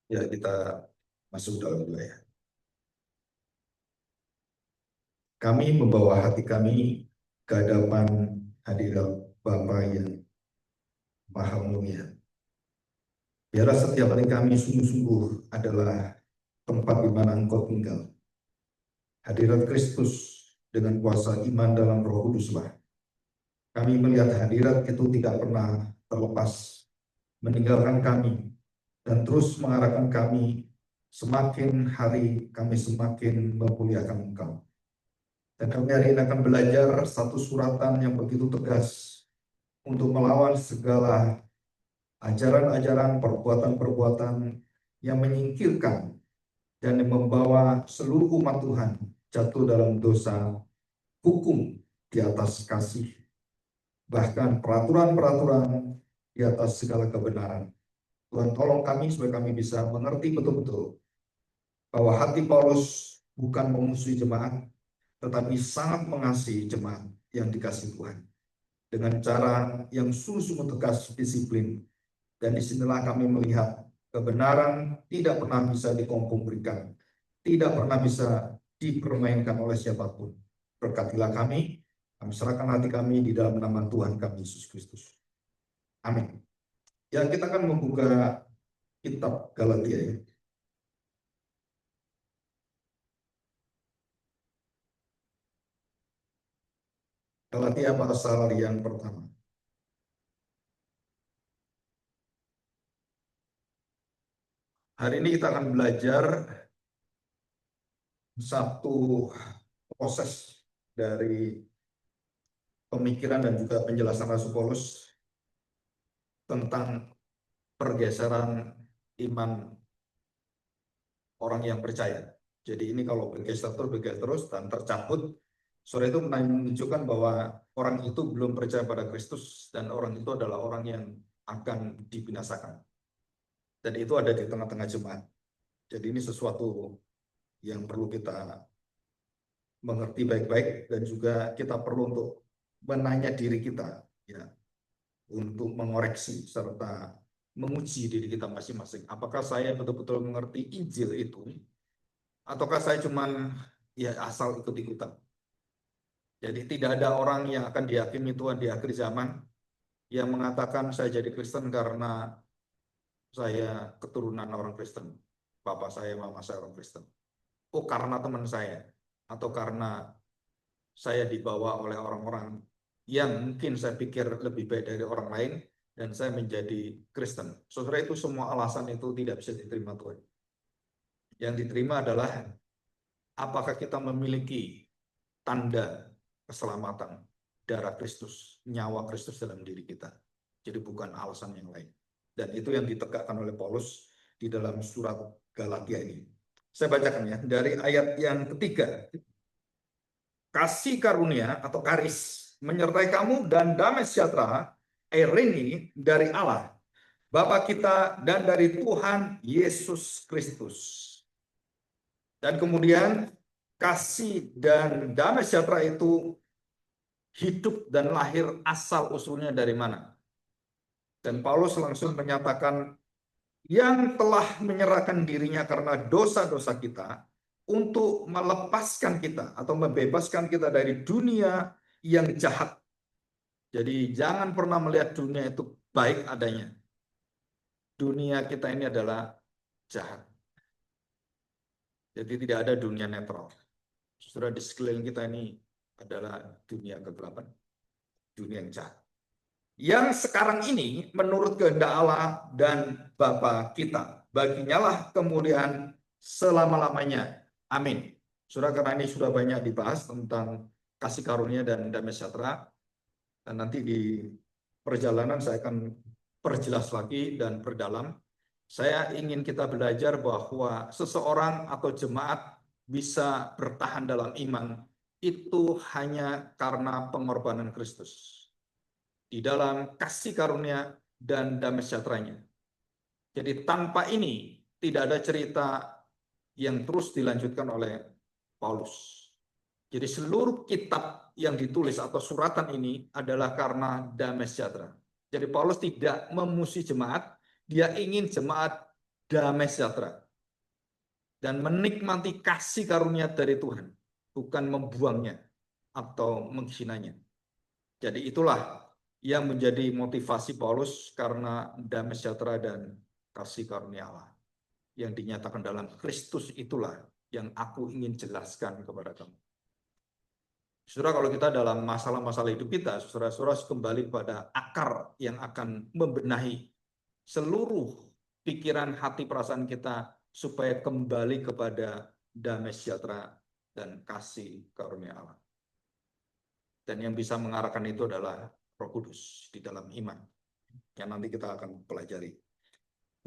Ya, kita masuk dalam dulu ya. Kami membawa hati kami ke hadapan hadirat Bapa yang Maha Mulia. Biarlah setiap hari kami sungguh-sungguh adalah tempat di mana Engkau tinggal. Hadirat Kristus dengan kuasa iman dalam Roh Kuduslah. Kami melihat hadirat itu tidak pernah terlepas, meninggalkan kami, dan terus mengarahkan kami. Semakin hari kami semakin memuliakan Engkau. Dan kami hari ini akan belajar satu suratan yang begitu tegas untuk melawan segala ajaran-ajaran, perbuatan-perbuatan yang menyingkirkan dan yang membawa seluruh umat Tuhan jatuh dalam dosa, hukum di atas kasih, bahkan peraturan-peraturan di atas segala kebenaran. Tuhan tolong kami supaya kami bisa mengerti betul-betul bahwa hati Paulus bukan memusuhi jemaat, tetapi sangat mengasihi jemaat yang dikasihi Tuhan dengan cara yang sungguh-sungguh tegas, disiplin. Dan disinilah kami melihat kebenaran tidak pernah bisa dikompromikan, tidak pernah bisa dipermainkan oleh siapapun. Berkatilah kami serahkan hati kami di dalam nama Tuhan kami Yesus Kristus. Amin. Ya, kita akan membuka kitab Galatia ya. Galatia pasal yang pertama. Hari ini kita akan belajar satu proses dari pemikiran dan juga penjelasan Rasul Paulus tentang pergeseran iman orang yang percaya. Jadi ini kalau bergeser terus dan tercabut, sore itu menunjukkan bahwa orang itu belum percaya pada Kristus dan orang itu adalah orang yang akan dibinasakan. Dan itu ada di tengah-tengah jemaat. Jadi ini sesuatu yang perlu kita mengerti baik-baik dan juga kita perlu untuk menanya diri kita ya, untuk mengoreksi serta menguji diri kita masing-masing. Apakah saya betul-betul mengerti Injil itu ataukah saya cuman ya asal ikut-ikutan. Jadi tidak ada orang yang akan diyakini Tuhan di akhir zaman yang mengatakan saya jadi Kristen karena saya keturunan orang Kristen. Bapak saya, mama saya orang Kristen. Oh, karena teman saya atau karena saya dibawa oleh orang-orang yang mungkin saya pikir lebih baik dari orang lain dan saya menjadi Kristen. Saudara, itu semua alasan itu tidak bisa diterima Tuhan. Yang diterima adalah apakah kita memiliki tanda keselamatan, darah Kristus, nyawa Kristus dalam diri kita. Jadi bukan alasan yang lain. Dan itu yang ditegakkan oleh Paulus di dalam surat Galatia ini. Saya bacakan ya, dari ayat yang ketiga. Kasih karunia atau karis menyertai kamu dan damai sejahtera, Eirene dari Allah, Bapa kita dan dari Tuhan Yesus Kristus. Dan kemudian kasih dan damai sejahtera itu hidup dan lahir asal usulnya dari mana? Dan Paulus langsung menyatakan yang telah menyerahkan dirinya karena dosa-dosa kita untuk melepaskan kita atau membebaskan kita dari dunia yang jahat. Jadi jangan pernah melihat dunia itu baik adanya. Dunia kita ini adalah jahat. Jadi tidak ada dunia netral. Saudara, di sekeliling kita ini adalah dunia kegelapan, dunia yang jahat. Yang sekarang ini menurut kehendak Allah dan Bapa kita. Baginya lah kemuliaan selama-lamanya. Amin. Saudara, karena ini sudah banyak dibahas tentang kasih karunia dan damai sejahtera. Dan nanti di perjalanan saya akan perjelas lagi dan perdalam. Saya ingin kita belajar bahwa seseorang atau jemaat bisa bertahan dalam iman itu hanya karena pengorbanan Kristus di dalam kasih karunia dan damai sejahteranya. Jadi tanpa ini tidak ada cerita yang terus dilanjutkan oleh Paulus. Jadi seluruh kitab yang ditulis atau suratan ini adalah karena damai sejahtera. Jadi Paulus tidak memusuhi jemaat, dia ingin jemaat damai sejahtera dan menikmati kasih karunia dari Tuhan, bukan membuangnya atau menghinanya. Jadi itulah yang menjadi motivasi Paulus, karena damai sejahtera dan kasih karunia Allah yang dinyatakan dalam Kristus itulah yang aku ingin jelaskan kepada kamu. Saudara, kalau kita dalam masalah-masalah hidup kita, saudara-saudara harus kembali pada akar yang akan membenahi seluruh pikiran, hati, perasaan kita supaya kembali kepada damai sejahtera dan kasih karunia Allah. Dan yang bisa mengarahkan itu adalah Roh Kudus di dalam iman yang nanti kita akan pelajari.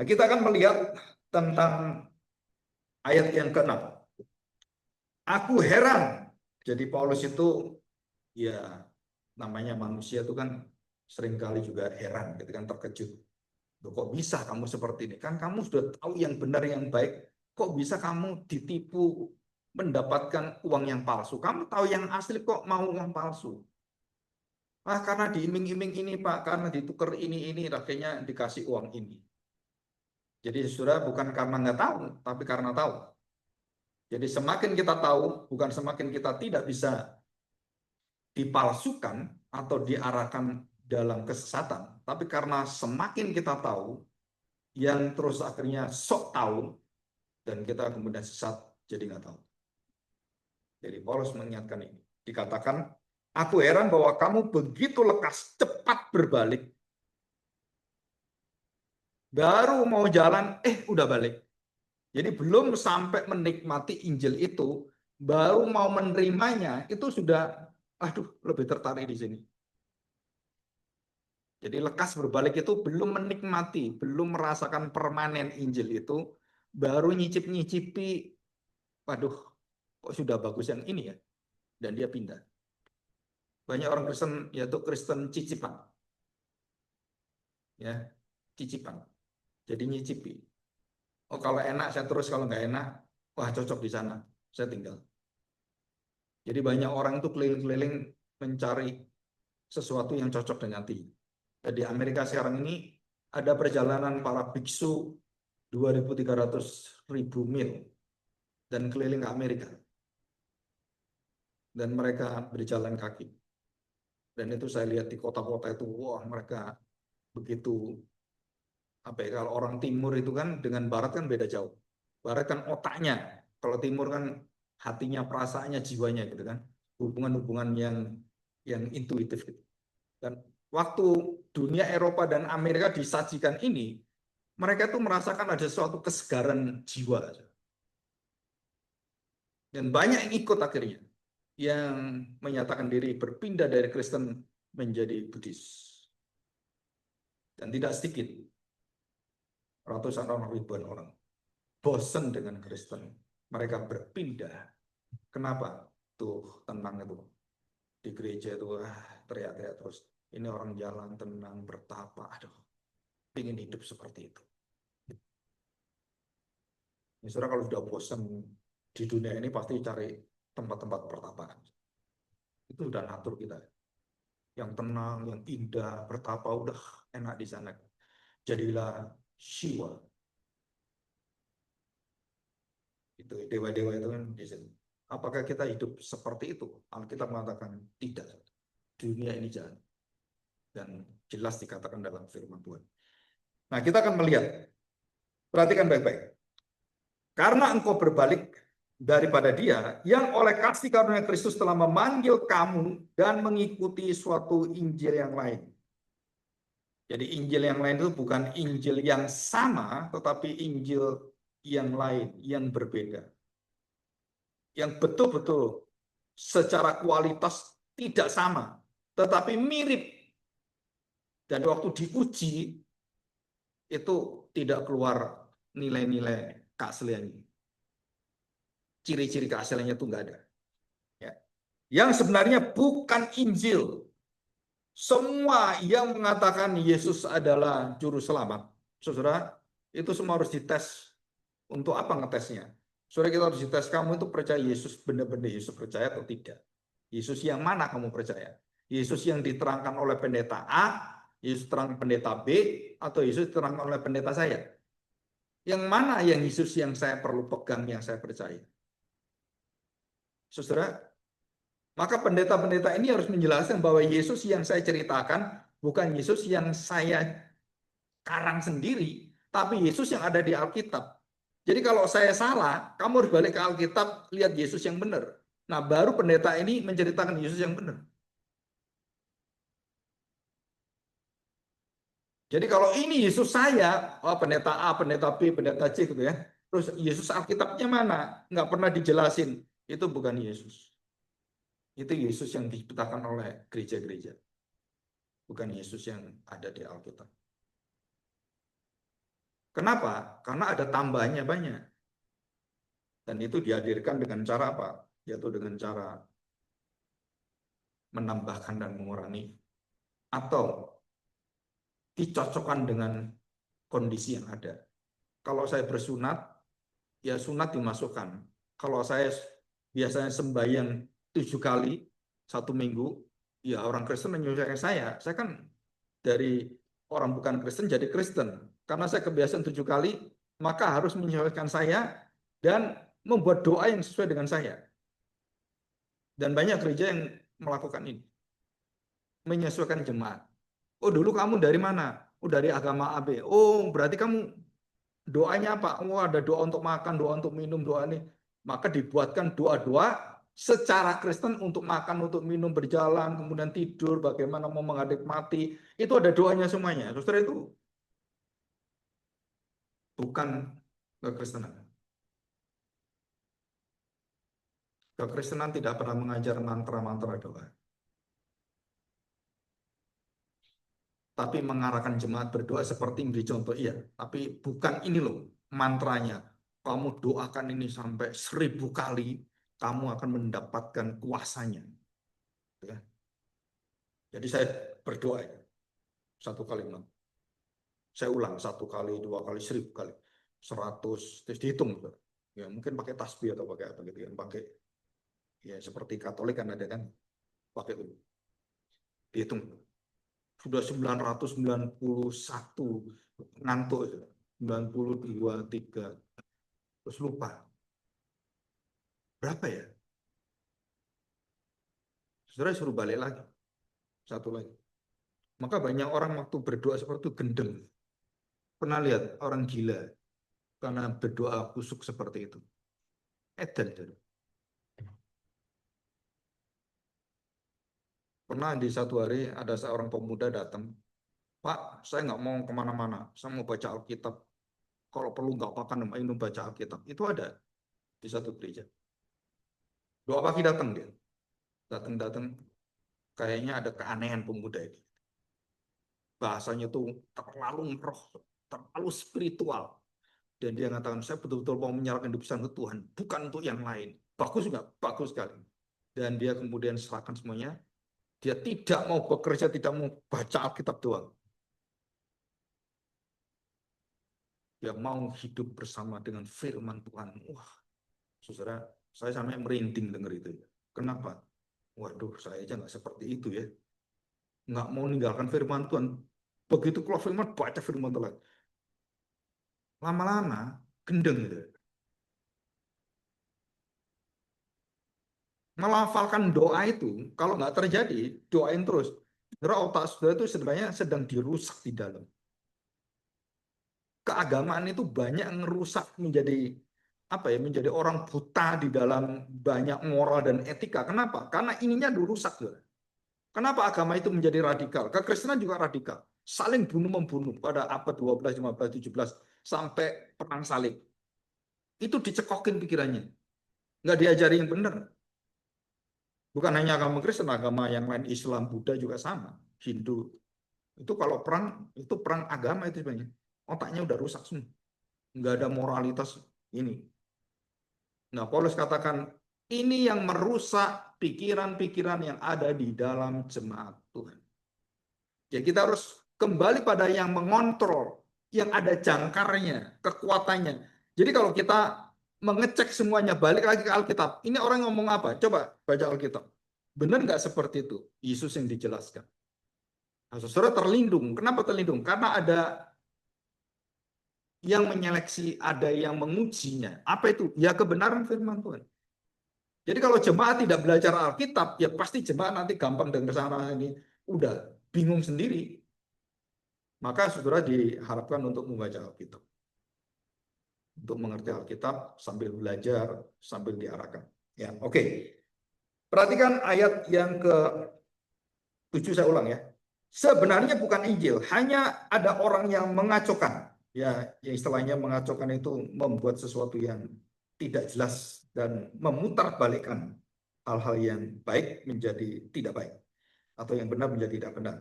Nah, kita akan melihat tentang ayat yang ke-6. Aku heran. Jadi Paulus itu, ya namanya manusia itu kan seringkali juga heran, gitu kan, terkejut. Loh, kok bisa kamu seperti ini? Kan kamu sudah tahu yang benar, yang baik. Kok bisa kamu ditipu mendapatkan uang yang palsu? Kamu tahu yang asli kok mau uang palsu? Ah, karena diiming-iming ini Pak, karena ditukar ini, akhirnya dikasih uang ini. Jadi saudara, bukan karena nggak tahu, tapi karena tahu. Jadi semakin kita tahu, bukan semakin kita tidak bisa dipalsukan atau diarahkan dalam kesesatan, tapi karena semakin kita tahu, yang terus akhirnya sok tahu, dan kita kemudian sesat jadi nggak tahu. Jadi Paulus mengingatkan ini. Dikatakan, aku heran bahwa kamu begitu lekas, cepat berbalik. Baru mau jalan, udah balik. Jadi belum sampai menikmati Injil itu, baru mau menerimanya, itu sudah, lebih tertarik di sini. Jadi lekas berbalik itu belum menikmati, belum merasakan permanen Injil itu, baru nyicip-nyicipi, kok sudah bagus yang ini ya, dan dia pindah. Banyak orang Kristen, yaitu Kristen cicipan. Ya, cicipan. Jadi nyicipi. Oh, kalau enak saya terus, kalau nggak enak, wah cocok di sana, saya tinggal. Jadi banyak orang itu keliling-keliling mencari sesuatu yang cocok dengan diri. Di Amerika sekarang ini ada perjalanan para biksu 2.300.000 mil dan keliling ke Amerika. Dan mereka berjalan kaki. Dan itu saya lihat di kota-kota itu, wah mereka begitu, kalau orang timur itu kan dengan barat kan beda jauh. Barat kan otaknya, kalau timur kan hatinya, perasaannya, jiwanya gitu kan. Hubungan-hubungan yang intuitif gitu. Dan waktu dunia Eropa dan Amerika disajikan ini, mereka itu merasakan ada suatu kesegaran jiwa. Dan banyak yang ikut akhirnya, yang menyatakan diri berpindah dari Kristen menjadi Buddhis. Dan tidak sedikit, ratusan orang, ribuan orang bosan dengan Kristen, mereka berpindah. Kenapa? Tuh tenang itu di gereja itu, teriak-teriak terus, ini orang jalan tenang bertapa, ingin hidup seperti itu. Ya, saudara, kalau sudah bosan di dunia ini pasti cari tempat-tempat pertapaan. Itu sudah natur kita, yang tenang, yang indah, bertapa, udah enak di sana. Jadilah Shiva. Itu dewa-dewa itu kan di sini. Apakah kita hidup seperti itu? Alkitab mengatakan tidak. Dunia ini jahat. Dan jelas dikatakan dalam firman Tuhan. Nah, kita akan melihat. Perhatikan baik-baik. Karena engkau berbalik daripada dia, yang oleh kasih karunia Kristus telah memanggil kamu dan mengikuti suatu Injil yang lain. Jadi Injil yang lain itu bukan Injil yang sama, tetapi Injil yang lain, yang berbeda. Yang betul-betul secara kualitas tidak sama, tetapi mirip. Dan waktu diuji, itu tidak keluar nilai-nilai keasliannya. Ciri-ciri keasliannya itu enggak ada. Ya. Yang sebenarnya bukan Injil. Semua yang mengatakan Yesus adalah juru selamat, saudara, itu semua harus dites. Untuk apa ngetesnya? Saudara, kita harus dites, kamu itu percaya Yesus, benar-benar Yesus percaya atau tidak? Yesus yang mana kamu percaya? Yesus yang diterangkan oleh pendeta A, Yesus terang pendeta B, atau Yesus diterangkan oleh pendeta saya? Yang mana yang Yesus yang saya perlu pegang, yang saya percaya? Saudara, maka pendeta-pendeta ini harus menjelaskan bahwa Yesus yang saya ceritakan bukan Yesus yang saya karang sendiri, tapi Yesus yang ada di Alkitab. Jadi kalau saya salah, kamu harus balik ke Alkitab, lihat Yesus yang benar. Nah, baru pendeta ini menceritakan Yesus yang benar. Jadi kalau ini Yesus saya, oh, pendeta A, pendeta B, pendeta C gitu ya. Terus Yesus Alkitabnya mana? Nggak pernah dijelasin. Itu bukan Yesus. Itu Yesus yang diciptakan oleh gereja-gereja. Bukan Yesus yang ada di Alkitab. Kenapa? Karena ada tambahannya banyak. Dan itu dihadirkan dengan cara apa? Yaitu dengan cara menambahkan dan mengurangi. Atau dicocokkan dengan kondisi yang ada. Kalau saya bersunat, ya sunat dimasukkan. Kalau saya biasanya sembahyang 7 kali 1 minggu, ya orang Kristen menyesuaikan saya kan dari orang bukan Kristen jadi Kristen. Karena saya kebiasaan 7 kali, maka harus menyesuaikan saya dan membuat doa yang sesuai dengan saya. Dan banyak gereja yang melakukan ini. Menyesuaikan jemaat. Oh, dulu kamu dari mana? Oh, dari agama AB. Oh, berarti kamu doanya apa? Oh, ada doa untuk makan, doa untuk minum, doa ini. Maka dibuatkan doa-doa secara Kristen untuk makan, untuk minum, berjalan, kemudian tidur, bagaimana mau menghadap mati. Itu ada doanya semuanya. Saudara, itu bukan kekristenan. Kekristenan tidak pernah mengajar mantra-mantra doa. Tapi mengarahkan jemaat berdoa seperti yang dicontoh, iya. Tapi bukan ini loh mantranya. Kamu doakan ini sampai 1000 kali, kamu akan mendapatkan kuasanya. Ya. Jadi saya berdoa ya, 1 kali. Saya ulang 1 kali, 2 kali, 1000 kali, 100, terus dihitung. Ya mungkin pakai tasbih atau pakai apa gitu kan, pakai ya seperti Katolik kan ada kan, pakai itu, dihitung. Sudah 991 ngantuk itu. 92, 3, terus lupa. Berapa ya? Saudara suruh balik lagi. Satu lagi. Maka banyak orang waktu berdoa seperti itu gendeng. Pernah lihat orang gila karena berdoa kusuk seperti itu. Edan. Pernah di satu hari ada seorang pemuda datang. Pak, saya nggak mau kemana-mana. Saya mau baca Alkitab. Kalau perlu nggak makan, minum baca Alkitab. Itu ada di satu gereja. Doa pagi datang dia. Datang-datang. Kayaknya ada keanehan pemuda ini. Bahasanya tuh terlalu roh, terlalu spiritual. Dan dia mengatakan, saya betul-betul mau menyerahkan hidup saya ke Tuhan, bukan untuk yang lain. Bagus nggak? Bagus sekali. Dan dia kemudian serahkan semuanya. Dia tidak mau bekerja, tidak mau baca Alkitab doang. Dia mau hidup bersama dengan firman Tuhan. Wah, saudara, saya sampai merinding dengar itu. Kenapa? Waduh, saya aja nggak seperti itu ya. Nggak mau meninggalkan firman Tuhan. Begitu keluar firman, baca firman Tuhan. Lama-lama, gendeng gitu. Melafalkan doa itu, kalau nggak terjadi, doain terus. Karena otak saudara itu sebenarnya sedang dirusak di dalam. Keagamaan itu banyak ngerusak menjadi apa ya, menjadi orang buta di dalam banyak moral dan etika. Kenapa? Karena ininya dirusak. Kenapa agama itu menjadi radikal? Kekristenan juga radikal. Saling bunuh-membunuh pada abad 12, 15, 17 sampai perang salib. Itu dicekokin pikirannya. Nggak diajari yang benar. Bukan hanya agama Kristen, agama yang lain, Islam, Buddha juga sama. Hindu. Itu kalau perang, itu perang agama itu sebenarnya. Otaknya udah rusak semua. Nggak ada moralitas ini. Nah, Paulus katakan, ini yang merusak pikiran-pikiran yang ada di dalam jemaat Tuhan. Ya, kita harus kembali pada yang mengontrol, yang ada jangkarnya, kekuatannya. Jadi kalau kita mengecek semuanya, balik lagi ke Alkitab. Ini orang ngomong apa? Coba baca Alkitab. Benar nggak seperti itu? Yesus yang dijelaskan. Nah, saudara terlindung. Kenapa terlindung? Karena ada yang menyeleksi, ada yang mengujinya. Apa itu? Ya kebenaran firman Tuhan. Jadi kalau jemaat tidak belajar Alkitab, ya pasti jemaat nanti gampang dengar sana ini. Udah bingung sendiri. Maka saudara diharapkan untuk membaca Alkitab. Untuk mengerti Alkitab sambil belajar, sambil diarahkan. Ya, oke. Perhatikan ayat yang ke-7, saya ulang ya. Sebenarnya bukan Injil, hanya ada orang yang mengacaukan. Ya, yang istilahnya mengacaukan itu membuat sesuatu yang tidak jelas dan memutarbalikkan hal-hal yang baik menjadi tidak baik atau yang benar menjadi tidak benar.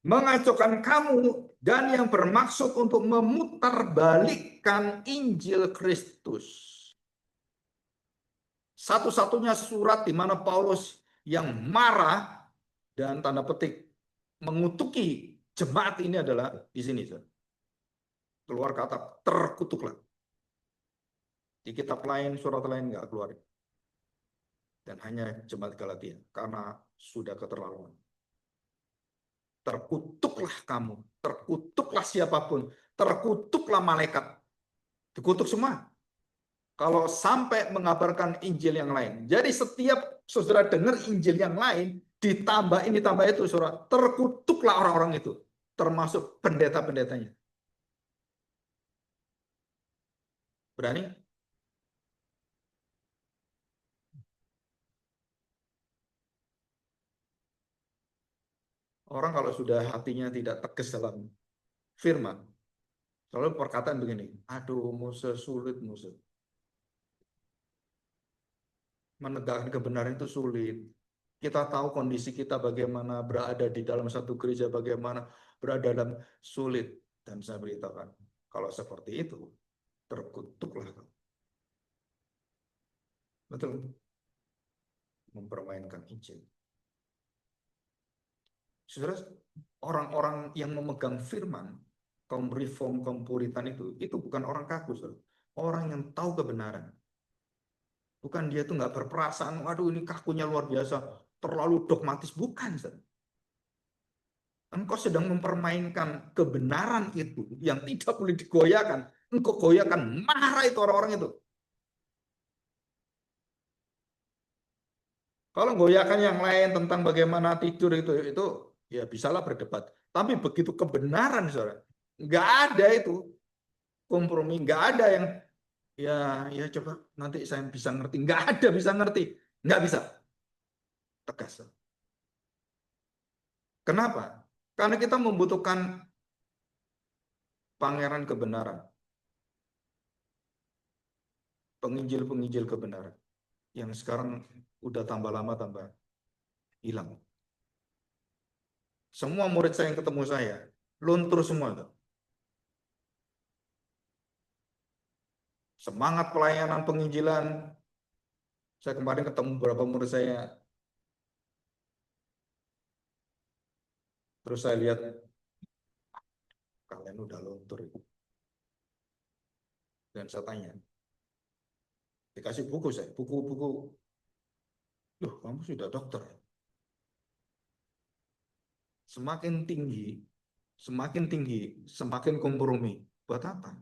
Mengacaukan kamu dan yang bermaksud untuk memutarbalikkan Injil Kristus. Satu-satunya surat di mana Paulus yang marah dan tanda petik mengutuki jemaat ini adalah di sini. Keluar kata terkutuklah. Di kitab lain, surat lain nggak keluar. Dan hanya jemaat Galatia karena sudah keterlaluan. Terkutuklah kamu, terkutuklah siapapun, terkutuklah malaikat. Dikutuk semua. Kalau sampai mengabarkan Injil yang lain. Jadi setiap saudara dengar Injil yang lain, ditambah ini, tambah itu, saudara, terkutuklah orang-orang itu. Termasuk pendeta-pendetanya. Berani? Orang kalau sudah hatinya tidak tegas dalam firman, selalu perkataan begini, aduh Musa sulit Musa. Menegakkan kebenaran itu sulit. Kita tahu kondisi kita bagaimana, berada di dalam satu gereja bagaimana, berada dalam sulit. Dan saya beritahukan, kalau seperti itu, terkutuklah. Betul. Mempermainkan Injil. Saudara, orang-orang yang memegang firman, kaum reform, kaum puritan itu bukan orang kaku, saudara. Orang yang tahu kebenaran. Bukan dia tuh nggak berperasaan, waduh ini kakunya luar biasa, terlalu dogmatis. Bukan, saudara. Engkau sedang mempermainkan kebenaran itu yang tidak boleh digoyahkan. Engkau goyahkan, marah itu orang-orang itu. Kalau goyahkan yang lain tentang bagaimana tidur itu ya bisalah berdebat. Tapi begitu kebenaran, saudara, nggak ada itu kompromi, nggak ada yang ya coba nanti saya bisa ngerti, nggak ada bisa ngerti, nggak bisa, tegas. Kenapa? Karena kita membutuhkan pangeran kebenaran, penginjil-penginjil kebenaran yang sekarang udah tambah lama tambah hilang. Semua murid saya yang ketemu saya luntur semua tuh. Semangat pelayanan penginjilan. Saya kemarin ketemu beberapa murid saya, terus saya lihat kalian udah luntur. Dan saya tanya, dikasih buku saya, buku-buku, loh kamu sudah dokter. Semakin tinggi, semakin kompromi. Buat apa?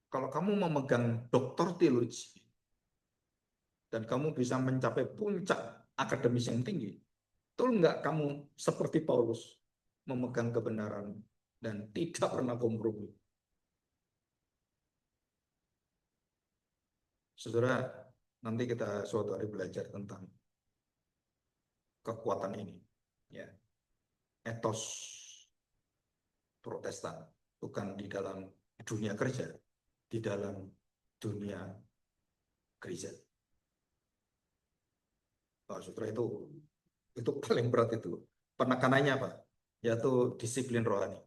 Kalau kamu memegang doktor teologi dan kamu bisa mencapai puncak akademis yang tinggi, betul nggak kamu seperti Paulus memegang kebenaran dan tidak pernah kompromi? Saudara, nanti kita suatu hari belajar tentang kekuatan ini, ya, etos Protestan, bukan di dalam dunia kerja, di dalam dunia gereja. Oh, saudara, itu paling berat itu. Penekanannya apa? Yaitu disiplin rohani.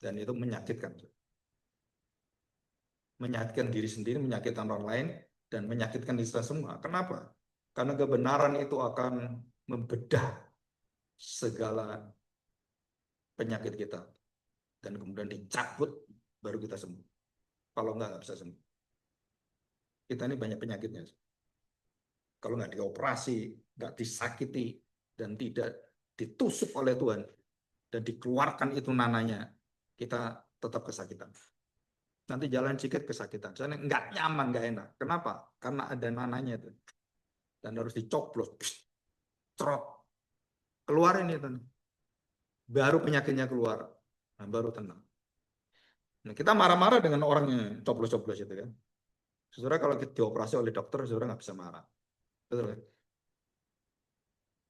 Dan itu menyakitkan. Menyakitkan diri sendiri, menyakitkan orang lain, dan menyakitkan diri kita semua. Kenapa? Karena kebenaran itu akan membedah segala penyakit kita. Dan kemudian dicabut, baru kita sembuh. Kalau nggak bisa sembuh. Kita ini banyak penyakitnya. Kalau nggak dioperasi, nggak disakiti, dan tidak ditusuk oleh Tuhan, dan dikeluarkan itu nananya, kita tetap kesakitan. Nanti jalan sedikit kesakitan. Soalnya nggak nyaman, nggak enak. Kenapa? Karena ada nananya itu. Dan harus dicoplos. Trot. Keluarin itu. Baru penyakitnya keluar. Nah, baru tenang. Nah, kita marah-marah dengan orang yang coplos-coplos itu kan. Saudara kalau kita dioperasi oleh dokter, saudara nggak bisa marah. Betul kan?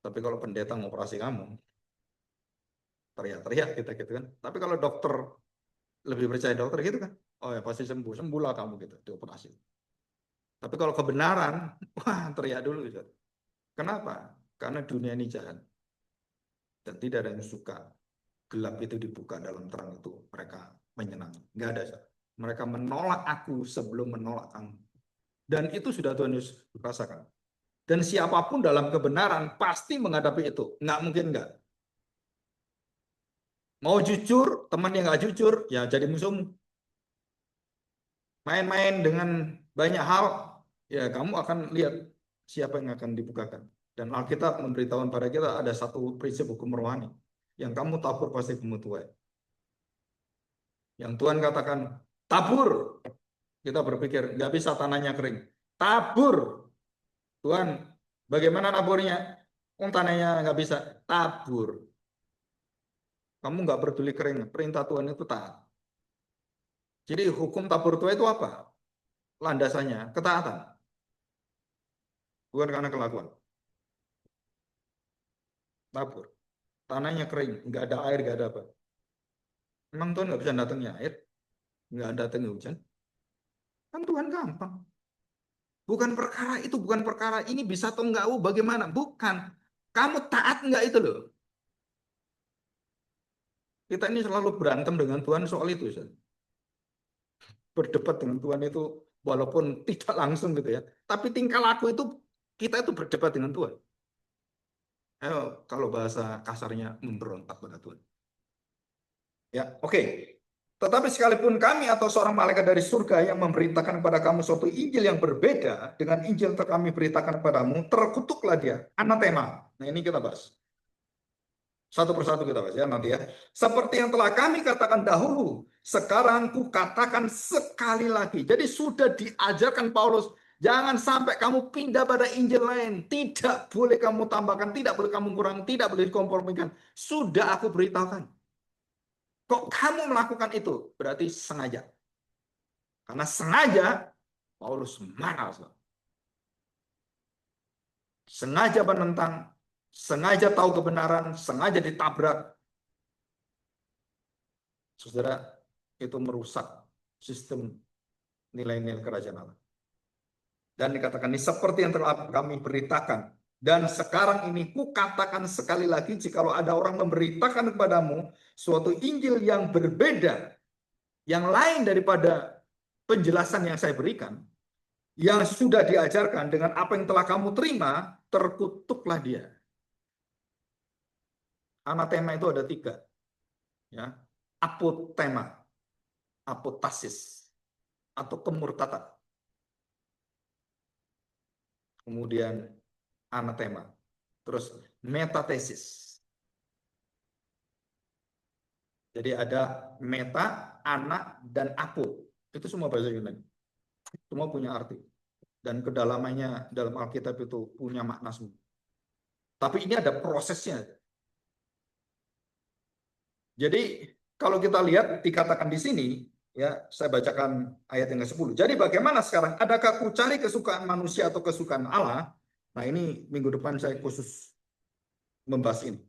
Tapi kalau pendeta ngoperasi kamu, teriak-teriak kita gitu kan. Tapi kalau dokter, lebih percaya dokter gitu kan. Oh ya pasti sembuh, sembuhlah kamu gitu, dioperasi. Tapi kalau kebenaran, wah teriak dulu gitu. Kenapa? Karena dunia ini jahat. Dan tidak ada yang suka gelap itu dibuka, dalam terang itu mereka menyenangi. Nggak ada. Mereka menolak aku sebelum menolak kamu. Dan itu sudah Tuhan Yesus rasakan. Dan siapapun dalam kebenaran pasti menghadapi itu. Nggak mungkin nggak. Mau jujur, teman yang nggak jujur, ya jadi musuhmu. Main-main dengan banyak hal, ya kamu akan lihat siapa yang akan dibukakan. Dan Alkitab memberitahukan pada kita ada satu prinsip hukum rohani. Yang kamu tabur pasti kamu tuai. Yang Tuhan katakan, tabur. Kita berpikir, nggak bisa tanahnya kering. Tabur. Tuhan, bagaimana naburnya? Tanahnya nggak bisa. Tabur. Kamu nggak peduli kering. Perintah Tuhan itu taat. Jadi hukum tabur tuai itu apa? Landasannya, ketaatan. Bukan karena kelakuan. Tabur. Tanahnya kering, nggak ada air, nggak ada apa. Memang Tuhan nggak bisa datangnya air, nggak datangnya hujan. Kan Tuhan gampang. Bukan perkara itu, bukan perkara ini bisa atau enggak, bagaimana? Bukan. Kamu taat enggak itu loh. Kita ini selalu berantem dengan Tuhan soal itu. Berdebat dengan Tuhan itu walaupun tidak langsung gitu ya. Tapi tingkah laku itu kita itu berdebat dengan Tuhan. Kalau bahasa kasarnya memberontak pada Tuhan. Ya, oke. Tetapi sekalipun kami atau seorang malaikat dari surga yang memberitakan kepada kamu suatu Injil yang berbeda dengan Injil yang kami beritakan kepadamu, terkutuklah dia. Anatema. Nah ini kita bahas. Satu persatu kita bahas ya nanti ya. Seperti yang telah kami katakan dahulu, sekarang ku katakan sekali lagi. Jadi sudah diajarkan Paulus, jangan sampai kamu pindah pada Injil lain. Tidak boleh kamu tambahkan, tidak boleh kamu kurang, tidak boleh dikompromikan. Sudah aku beritahukan. Kok kamu melakukan itu? Berarti sengaja. Karena sengaja Paulus marah. Sengaja menentang, sengaja tahu kebenaran, sengaja ditabrak. Saudara, itu merusak sistem nilai-nilai kerajaan Allah. Dan dikatakan ini seperti yang telah kami beritakan. Dan sekarang ini ku katakan sekali lagi, jikalau ada orang memberitakan kepadamu suatu Injil yang berbeda, yang lain daripada penjelasan yang saya berikan, yang sudah diajarkan dengan apa yang telah kamu terima, terkutuklah dia. Anatema itu ada 3. Ya. Apotema, apotasis, atau kemurtatan. Kemudian anatema. Terus metatesis. Jadi ada meta, anak, dan apo. Itu semua bahasa Yunani. Semua punya arti. Dan kedalamannya dalam Alkitab itu punya makna semua. Tapi ini ada prosesnya. Jadi kalau kita lihat dikatakan di sini, ya saya bacakan ayat yang ke-10. Jadi bagaimana sekarang? Adakah ku cari kesukaan manusia atau kesukaan Allah? Nah ini minggu depan saya khusus membahas ini.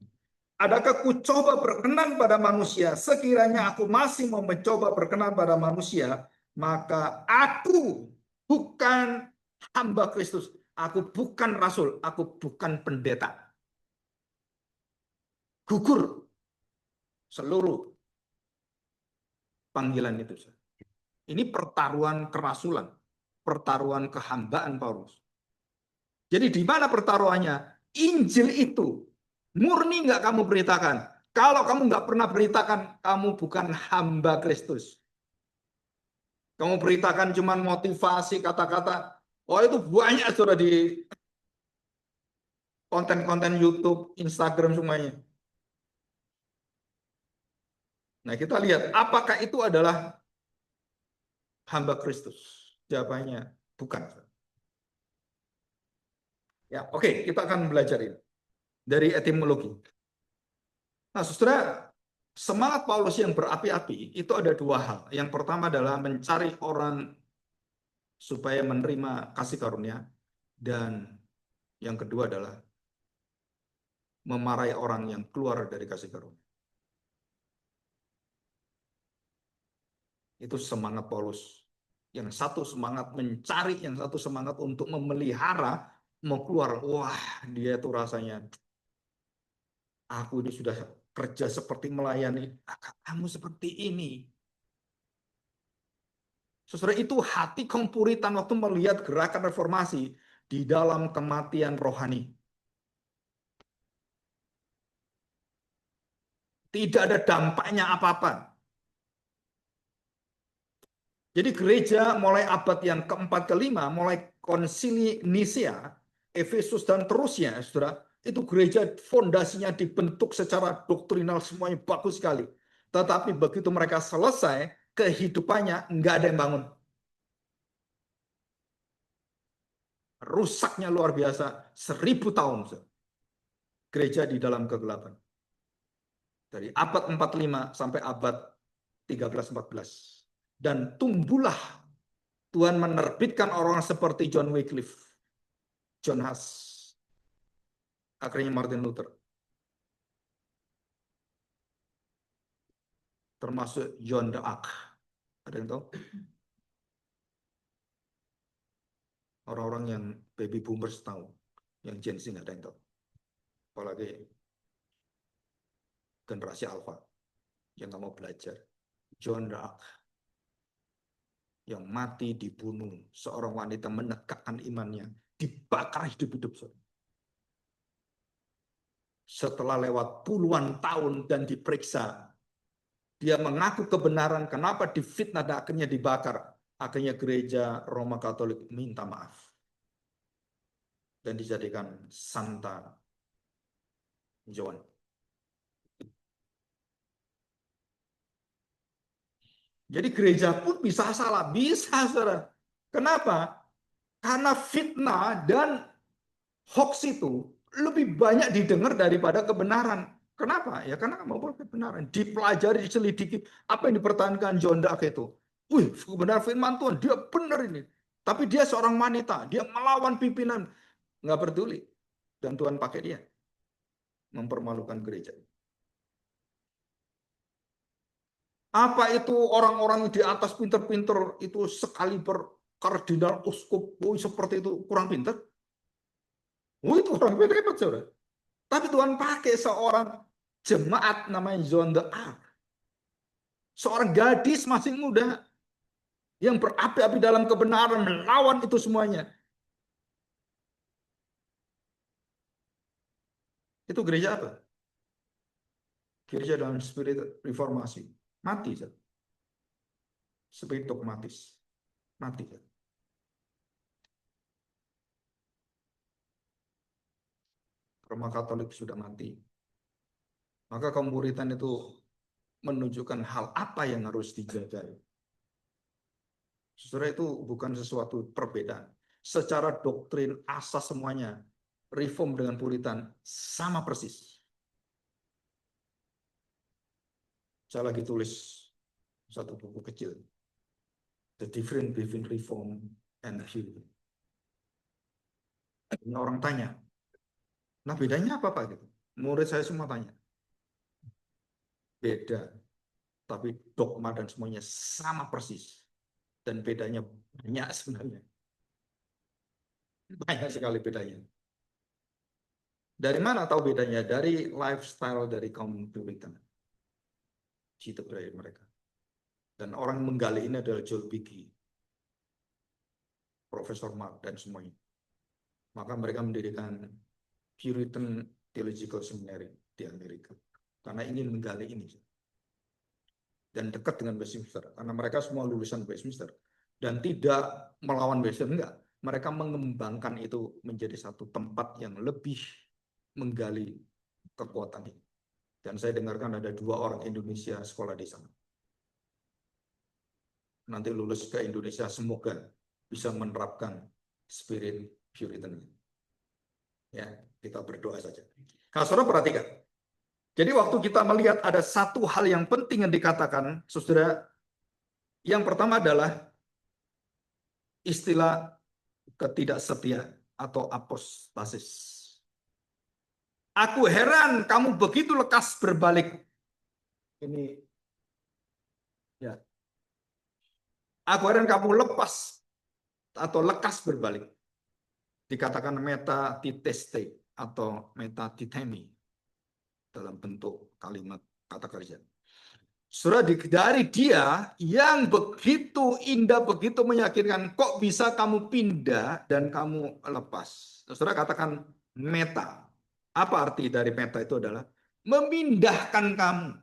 Adakah ku coba berkenan pada manusia? Sekiranya aku masih mau mencoba berkenan pada manusia, maka aku bukan hamba Kristus. Aku bukan rasul. Aku bukan pendeta. Gugur seluruh panggilan itu. Ini pertaruhan kerasulan, pertaruhan kehambaan Paulus. Jadi di mana pertaruhannya? Injil itu murni nggak kamu beritakan. Kalau kamu nggak pernah beritakan, kamu bukan hamba Kristus. Kamu beritakan cuma motivasi kata-kata. Oh itu banyak sudah di konten-konten YouTube, Instagram semuanya. Nah, kita lihat apakah itu adalah hamba Kristus. Jawabannya bukan. Ya, oke, kita akan belajar ini dari etimologi. Nah, saudara, semangat Paulus yang berapi-api itu ada dua hal. Yang pertama adalah mencari orang supaya menerima kasih karunia, dan yang kedua adalah memarahi orang yang keluar dari kasih karunia. Itu semangat Paulus. Yang satu semangat mencari, yang satu semangat untuk memelihara, mau keluar. Wah, dia itu rasanya, aku ini sudah kerja seperti melayani, kamu seperti ini. Saudara, itu hati kaum Puritan waktu melihat gerakan reformasi di dalam kematian rohani. Tidak ada dampaknya apa-apa. Jadi gereja mulai abad yang keempat kelima, mulai konsili Nisea, Efesus dan terusnya, saudara, itu gereja fondasinya dibentuk secara doktrinal, semuanya bagus sekali. Tetapi begitu mereka selesai, kehidupannya nggak ada yang bangun. Rusaknya luar biasa, 1000 tahun. Gereja di dalam kegelapan. Dari abad 45 sampai abad 13-14. Dan tumbuhlah Tuhan menerbitkan orang seperti John Wycliffe, John Huss, akhirnya Martin Luther, termasuk John the Ark. Ada yang tahu? Orang-orang yang baby boomers tahu, yang Gen Z nggak ada yang tahu. Apalagi generasi Alpha yang nggak mau belajar. John the Ark, yang mati dibunuh, seorang wanita menegakkan imannya, dibakar hidup-hidup. Setelah lewat puluhan tahun dan diperiksa, dia mengaku kebenaran, kenapa difitnah dan akhirnya dibakar. Akhirnya gereja Roma Katolik minta maaf dan dijadikan Santa John. Jadi gereja pun bisa salah, bisa, saudara. Kenapa? Karena fitnah dan hoax itu lebih banyak didengar daripada kebenaran. Kenapa? Ya karena mau kebenaran. Dipelajari, diselidiki. Apa yang dipertahankan John Dark itu? Wih, kebenaran firman Tuhan, dia benar ini. Tapi dia seorang wanita, dia melawan pimpinan. Nggak peduli. Dan Tuhan pakai dia. Mempermalukan gereja. Apa itu orang-orang di atas pinter-pinter itu sekali berkardinal uskup, seperti itu kurang pinter? Itu orang pinter hebat, saudara. Tapi Tuhan pakai seorang jemaat namanya John the Ark. Seorang gadis masih muda yang berapi-api dalam kebenaran, melawan itu semuanya. Itu gereja apa? Gereja dalam spirit reformasi. Mati. Spirit dogmatis. Mati. Roma Katolik sudah mati. Maka kaum Puritan itu menunjukkan hal apa yang harus dijaga. Saudara, itu bukan sesuatu perbedaan. Secara doktrin, asas semuanya, reform dengan Puritan sama persis. Saya lagi tulis satu buku kecil, The Difference Between Reform and Puritan. Orang tanya, nah bedanya apa Pak? Gitu. Murid saya semua tanya. Beda, tapi dogma dan semuanya sama persis. Dan bedanya banyak sebenarnya. Banyak sekali bedanya. Dari mana tahu bedanya? Dari lifestyle dari kaum Puritan. Itu budaya mereka. Dan orang menggali ini adalah Joel Beeke, Profesor Mark, dan semuanya. Maka mereka mendirikan Puritan Theological Seminary di Amerika. Karena ingin menggali ini. Dan dekat dengan Westminster. Karena mereka semua lulusan Westminster. Dan tidak melawan Westminster, enggak. Mereka mengembangkan itu menjadi satu tempat yang lebih menggali kekuatan ini. Dan saya dengarkan ada 2 orang Indonesia sekolah di sana. Nanti lulus ke Indonesia, semoga bisa menerapkan spirit Puritan. Ya, kita berdoa saja. Nah, saudara perhatikan. Jadi waktu kita melihat ada satu hal yang penting yang dikatakan, saudara, yang pertama adalah istilah ketidaksetiaan atau apostasis. Aku heran kamu begitu lekas berbalik. Ini ya. Aku heran kamu lepas atau lekas berbalik. Dikatakan metatiteste atau metatitemi dalam bentuk kalimat kata kerja. Saudara, dari dia yang begitu indah, begitu meyakinkan, kok bisa kamu pindah dan kamu lepas? Saudara katakan meta. Apa arti dari meta itu adalah memindahkan kamu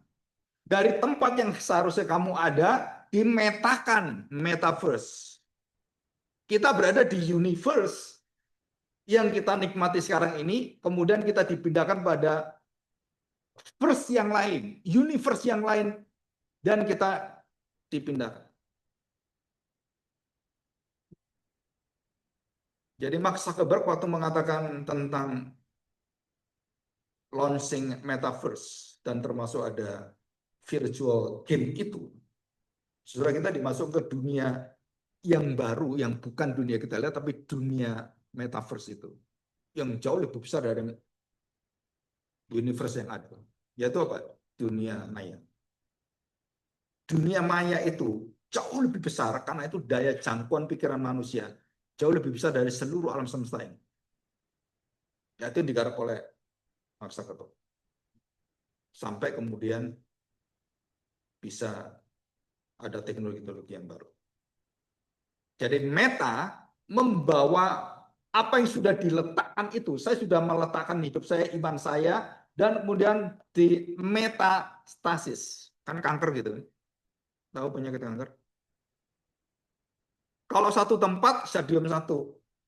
dari tempat yang seharusnya kamu ada, dimetakan, metaverse. Kita berada di universe yang kita nikmati sekarang ini, kemudian kita dipindahkan pada verse yang lain, universe yang lain, dan kita dipindahkan. Jadi Mark Zuckerberg waktu mengatakan tentang launching metaverse dan termasuk ada virtual game itu, saudara, kita dimasuk ke dunia yang baru, yang bukan dunia kita lihat, tapi dunia metaverse itu, yang jauh lebih besar dari universe yang ada. Yaitu apa? Dunia maya. Dunia maya itu jauh lebih besar karena itu daya jangkauan pikiran manusia jauh lebih besar dari seluruh alam semesta ini. Yaitu digarap oleh Mark Zuckerberg. Sampai kemudian bisa ada teknologi-teknologi yang baru. Jadi meta membawa apa yang sudah diletakkan itu. Saya sudah meletakkan hidup saya, iman saya, dan kemudian di metastasis. Kan kanker gitu. Tahu penyakit kanker? Kalau satu tempat, stadium 1.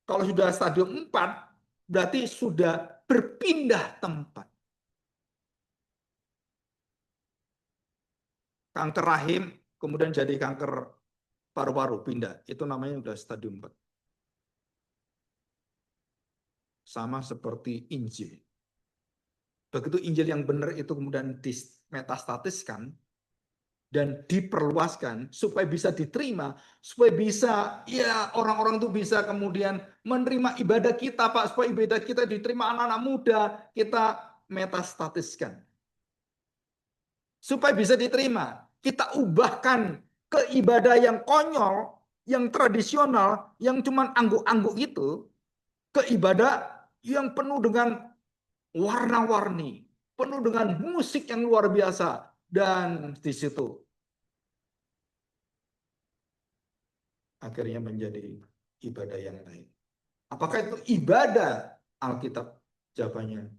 Kalau sudah stadium 4, berarti sudah berpindah tempat. Kanker rahim, kemudian jadi kanker paru-paru, pindah. Itu namanya sudah stadium 4. Sama seperti Injil. Begitu Injil yang benar itu kemudian dimetastatiskan dan diperluaskan supaya bisa diterima, supaya bisa ya orang-orang itu bisa kemudian menerima ibadah kita, Pak, supaya ibadah kita diterima anak-anak muda, kita metastatiskan. Supaya bisa diterima, kita ubahkan ke ibadah yang konyol, yang tradisional, yang cuman angguk-angguk itu, ke ibadah yang penuh dengan warna-warni, penuh dengan musik yang luar biasa, dan di situ akhirnya menjadi ibadah yang lain. Apakah itu ibadah Alkitab? Jawabannya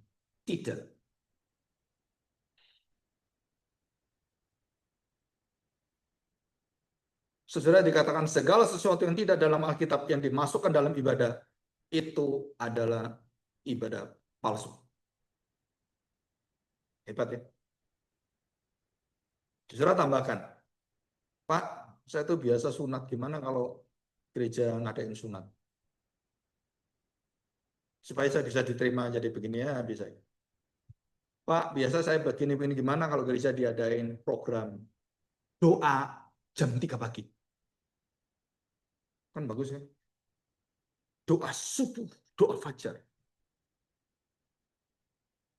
tidak. Saudara, dikatakan segala sesuatu yang tidak dalam Alkitab yang dimasukkan dalam ibadah itu adalah ibadah palsu. Hebat ya. Saudara tambahkan, Pak, saya tuh biasa sunat, gimana kalau gereja ngadain sunat? Supaya saya bisa diterima jadi begini ya bisa. Pak, biasa saya begini-begini, gimana kalau gereja diadain program doa jam 3 pagi? Kan bagus ya. Doa subuh, doa fajar.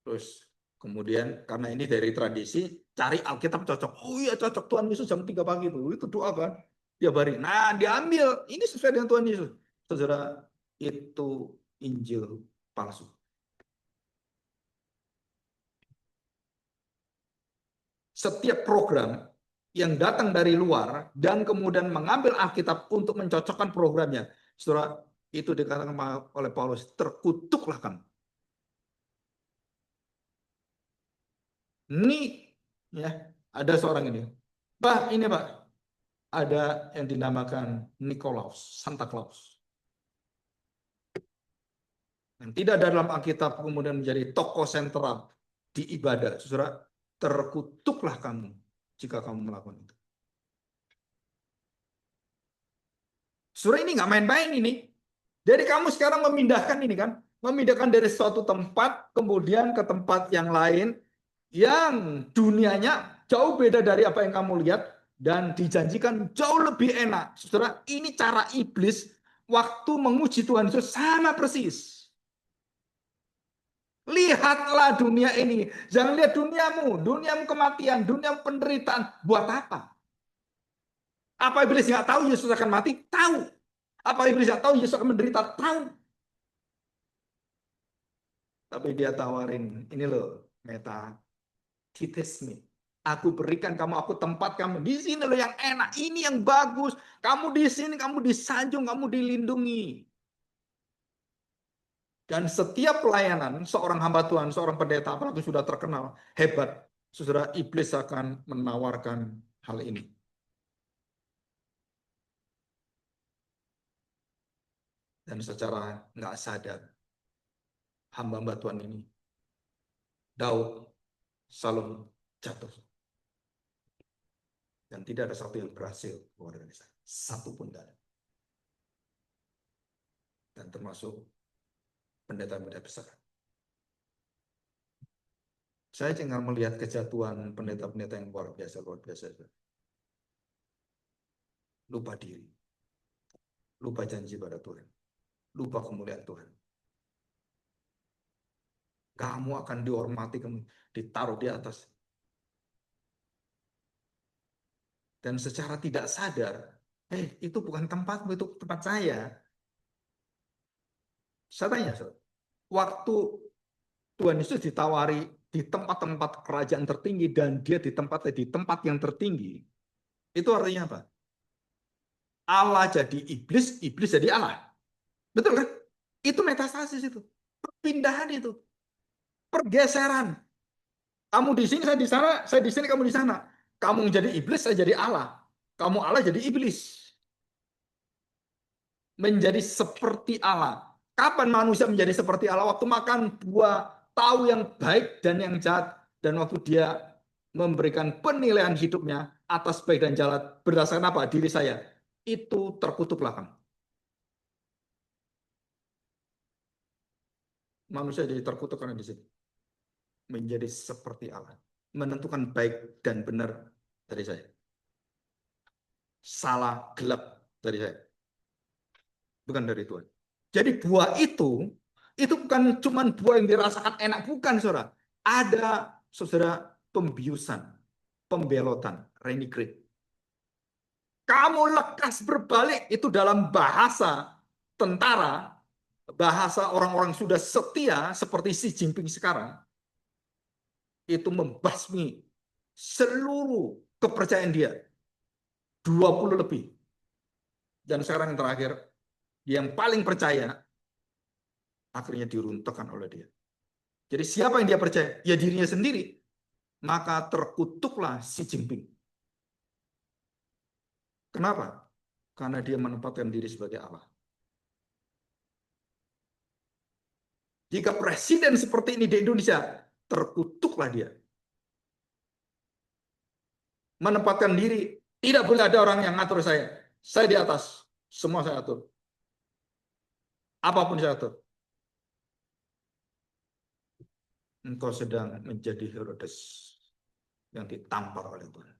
Terus kemudian karena ini dari tradisi, cari Alkitab cocok. Oh iya cocok, Tuhan Yesus jam 3 pagi itu doa kan. Tiap hari. Nah diambil, ini sesuai dengan Tuhan Yesus. Saudara, itu Injil palsu. Setiap program yang datang dari luar dan kemudian mengambil Alkitab untuk mencocokkan programnya, saudara, itu dikatakan oleh Paulus, terkutuklah kamu. Ini ya, ada seorang ini. Pak, ini Pak, ada yang dinamakan Nikolaus, Santa Claus. Yang tidak dalam Alkitab kemudian menjadi tokoh sentral di ibadah. Saudara, terkutuklah kamu jika kamu melakukan itu. Saudara, ini nggak main-main ini. Jadi kamu sekarang memindahkan ini kan, memindahkan dari suatu tempat kemudian ke tempat yang lain yang dunianya jauh beda dari apa yang kamu lihat dan dijanjikan jauh lebih enak. Saudara, ini cara iblis waktu menguji Tuhan Yesus sama persis. Lihatlah dunia ini. Jangan lihat duniamu kematian, duniamu penderitaan. Buat apa? Apa iblis nggak tahu Yesus akan mati? Tahu. Apa iblis nggak tahu Yesus akan menderita? Tahu. Tapi dia tawarin, ini loh, meta, kites me. Aku berikan kamu, aku tempat kamu. Di sini loh yang enak, ini yang bagus. Kamu di sini, kamu disanjung, kamu dilindungi. Dan setiap pelayanan seorang hamba Tuhan, seorang pendeta, apalagi sudah terkenal, hebat, saudara, iblis akan menawarkan hal ini. Dan secara nggak sadar, hamba-hamba Tuhan ini, Daud, Salomo, jatuh. Dan tidak ada satu yang berhasil keluar dari sana. Satu pun tidak ada. Dan termasuk pendeta-pendeta besar. Saya cengar melihat kejatuhan pendeta-pendeta yang luar biasa, luar biasa. Lupa diri. Lupa janji pada Tuhan. Lupa kemuliaan Tuhan. Kamu akan dihormati, kamu ditaruh di atas. Dan secara tidak sadar, itu bukan tempatmu, itu tempat saya. Saya tanya, waktu Tuhan Yesus ditawari di tempat-tempat kerajaan tertinggi dan dia di tempat yang tertinggi, itu artinya apa? Allah jadi iblis, iblis jadi Allah. Betul kan? Itu metastasis itu. Perpindahan itu. Pergeseran. Kamu di sini, saya di sana, saya di sini, kamu di sana. Kamu jadi iblis, saya jadi Allah. Kamu Allah jadi iblis. Menjadi seperti Allah. Kapan manusia menjadi seperti Allah? Waktu makan buah tahu yang baik dan yang jahat. Dan waktu dia memberikan penilaian hidupnya atas baik dan jahat berdasarkan apa? Diri saya. Itu terkutuklah kamu. Manusia jadi terkutuk karena di situ. Menjadi seperti Allah. Menentukan baik dan benar dari saya. Salah, gelap dari saya. Bukan dari Tuhan. Jadi buah itu bukan cuma buah yang dirasakan enak, bukan, saudara. Ada, saudara, pembiusan, pembelotan, renegade. Kamu lekas berbalik, itu dalam bahasa tentara, bahasa orang-orang sudah setia seperti Xi Jinping sekarang, itu membasmi seluruh kepercayaan dia. 20 lebih. Dan sekarang yang terakhir, yang paling percaya, akhirnya diruntuhkan oleh dia. Jadi siapa yang dia percaya? Ya dirinya sendiri. Maka terkutuklah Xi Jinping. Kenapa? Karena dia menempatkan diri sebagai Allah. Jika presiden seperti ini di Indonesia, terkutuklah dia. Menempatkan diri, tidak boleh ada orang yang ngatur saya. Saya di atas, semua saya atur. Apapun saya atur. Engkau sedang menjadi Herodes yang ditampar oleh Tuhan.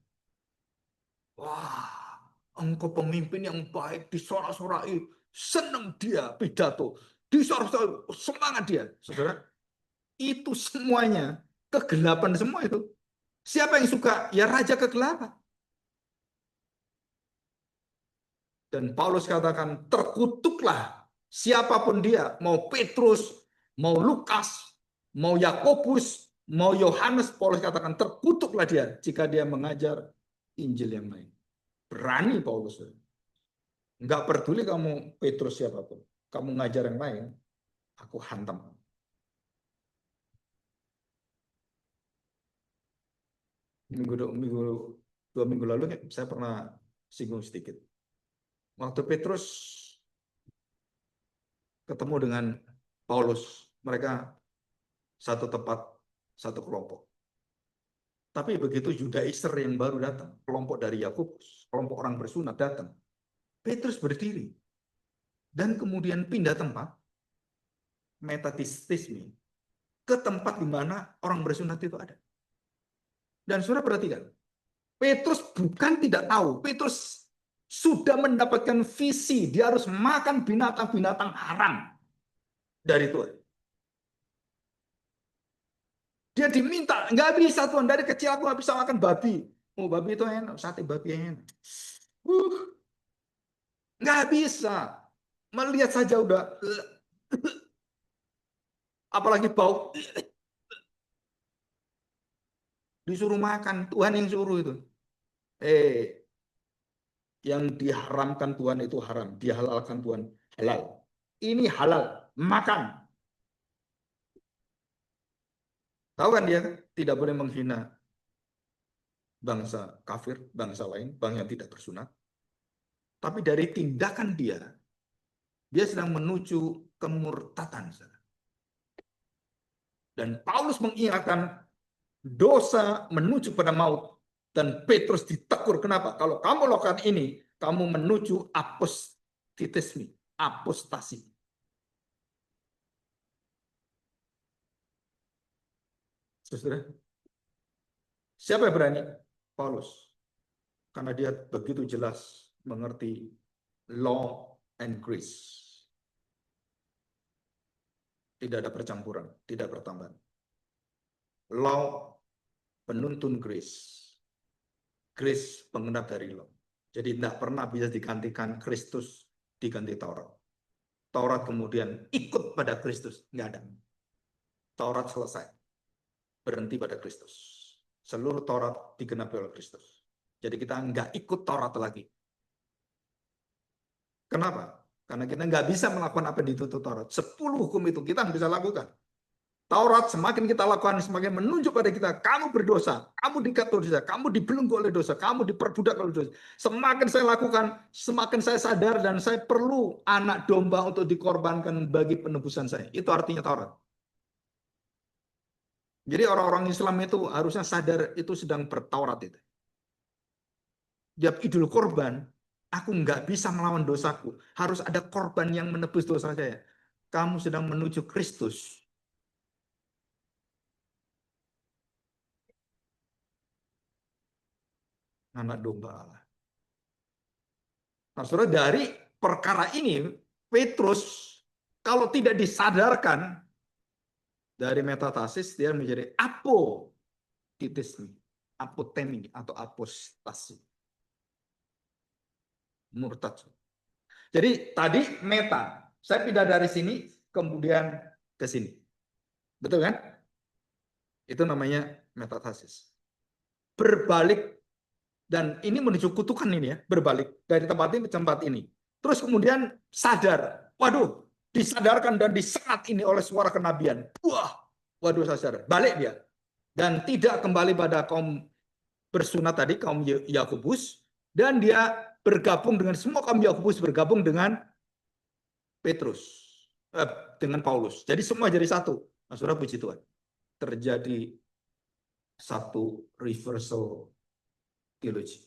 Wah, engkau pemimpin yang baik, disorak-sorai, senang dia pidato, disorak-sorai, semangat dia. Saudara, itu semuanya kegelapan semua itu. Siapa yang suka? Ya raja kegelapan. Dan Paulus katakan, terkutuklah siapapun dia, mau Petrus, mau Lukas, mau Yakobus, mau Yohanes. Paulus katakan, terkutuklah dia jika dia mengajar Injil yang lain. Berani Paulus. Enggak peduli kamu Petrus siapapun. Kamu ngajar yang lain, aku hantam. Dua minggu lalu saya pernah singgung sedikit. Waktu Petrus ketemu dengan Paulus, mereka satu tempat, satu kelompok. Tapi begitu Judaizer yang baru datang, kelompok dari Yakobus, kelompok orang bersunat datang, Petrus berdiri dan kemudian pindah tempat, metatistisme, ke tempat di mana orang bersunat itu ada. Dan saudara perhatikan, Petrus bukan tidak tahu, Petrus sudah mendapatkan visi, dia harus makan binatang-binatang haram dari Tuhan. Dia diminta, nggak bisa Tuhan, dari kecil aku nggak bisa makan babi. Oh, babi itu enak, sate babi enak. Nggak bisa. Melihat saja udah. Apalagi bau. Disuruh makan, Tuhan yang suruh itu. Yang diharamkan Tuhan itu haram, dihalalkan Tuhan halal. Ini halal, makan. Tahu kan dia tidak boleh menghina bangsa kafir, bangsa lain, bangsa yang tidak bersunat. Tapi dari tindakan dia sedang menuju kemurtatan. Dan Paulus mengingatkan dosa menuju pada maut. Dan Petrus ditegur, kenapa? Kalau kamu lakukan ini, kamu menuju apostatisme, apostasi. Saudara, siapa yang berani? Paulus. Karena dia begitu jelas mengerti law and grace. Tidak ada percampuran, tidak bertambahan. Law penuntun grace. Grace pengenap dari law. Jadi tidak pernah bisa digantikan Kristus diganti Taurat. Taurat kemudian ikut pada Kristus. Nggak ada. Taurat selesai. Berhenti pada Kristus. Seluruh Taurat digenapi oleh Kristus. Jadi kita nggak ikut Taurat lagi. Kenapa? Karena kita nggak bisa melakukan apa yang dituntut Taurat. 10 hukum itu kita nggak bisa lakukan. Taurat semakin kita lakukan, semakin menunjuk pada kita, kamu berdosa, kamu diikat dosa, kamu dibelenggu oleh dosa, kamu diperbudak oleh dosa. Semakin saya lakukan, semakin saya sadar dan saya perlu anak domba untuk dikorbankan bagi penebusan saya. Itu artinya Taurat. Jadi orang-orang Islam itu harusnya sadar itu sedang bertaurat itu. Tiap idul korban, aku nggak bisa melawan dosaku. Harus ada korban yang menebus dosa saya. Kamu sedang menuju Kristus. Anak domba Allah. Nah, saudara, dari perkara ini, Petrus kalau tidak disadarkan dari metatasis, dia menjadi apotitisme, apotemi atau apostasi. Murtad. Jadi tadi meta, saya pindah dari sini kemudian ke sini. Betul kan? Itu namanya metatasis. Berbalik, dan ini menuju kutukan ini ya, berbalik dari tempat ini ke tempat ini. Terus kemudian sadar, waduh, disadarkan dan disengat ini oleh suara kenabian. Wah, waduh saya sadar, balik dia. Dan tidak kembali pada kaum bersunat tadi, kaum Yakobus, dan dia bergabung dengan semua kaum Yakobus, bergabung dengan Petrus, dengan Paulus. Jadi semua jadi satu. Nah, saudara, puji Tuhan. Terjadi satu reversal teologi.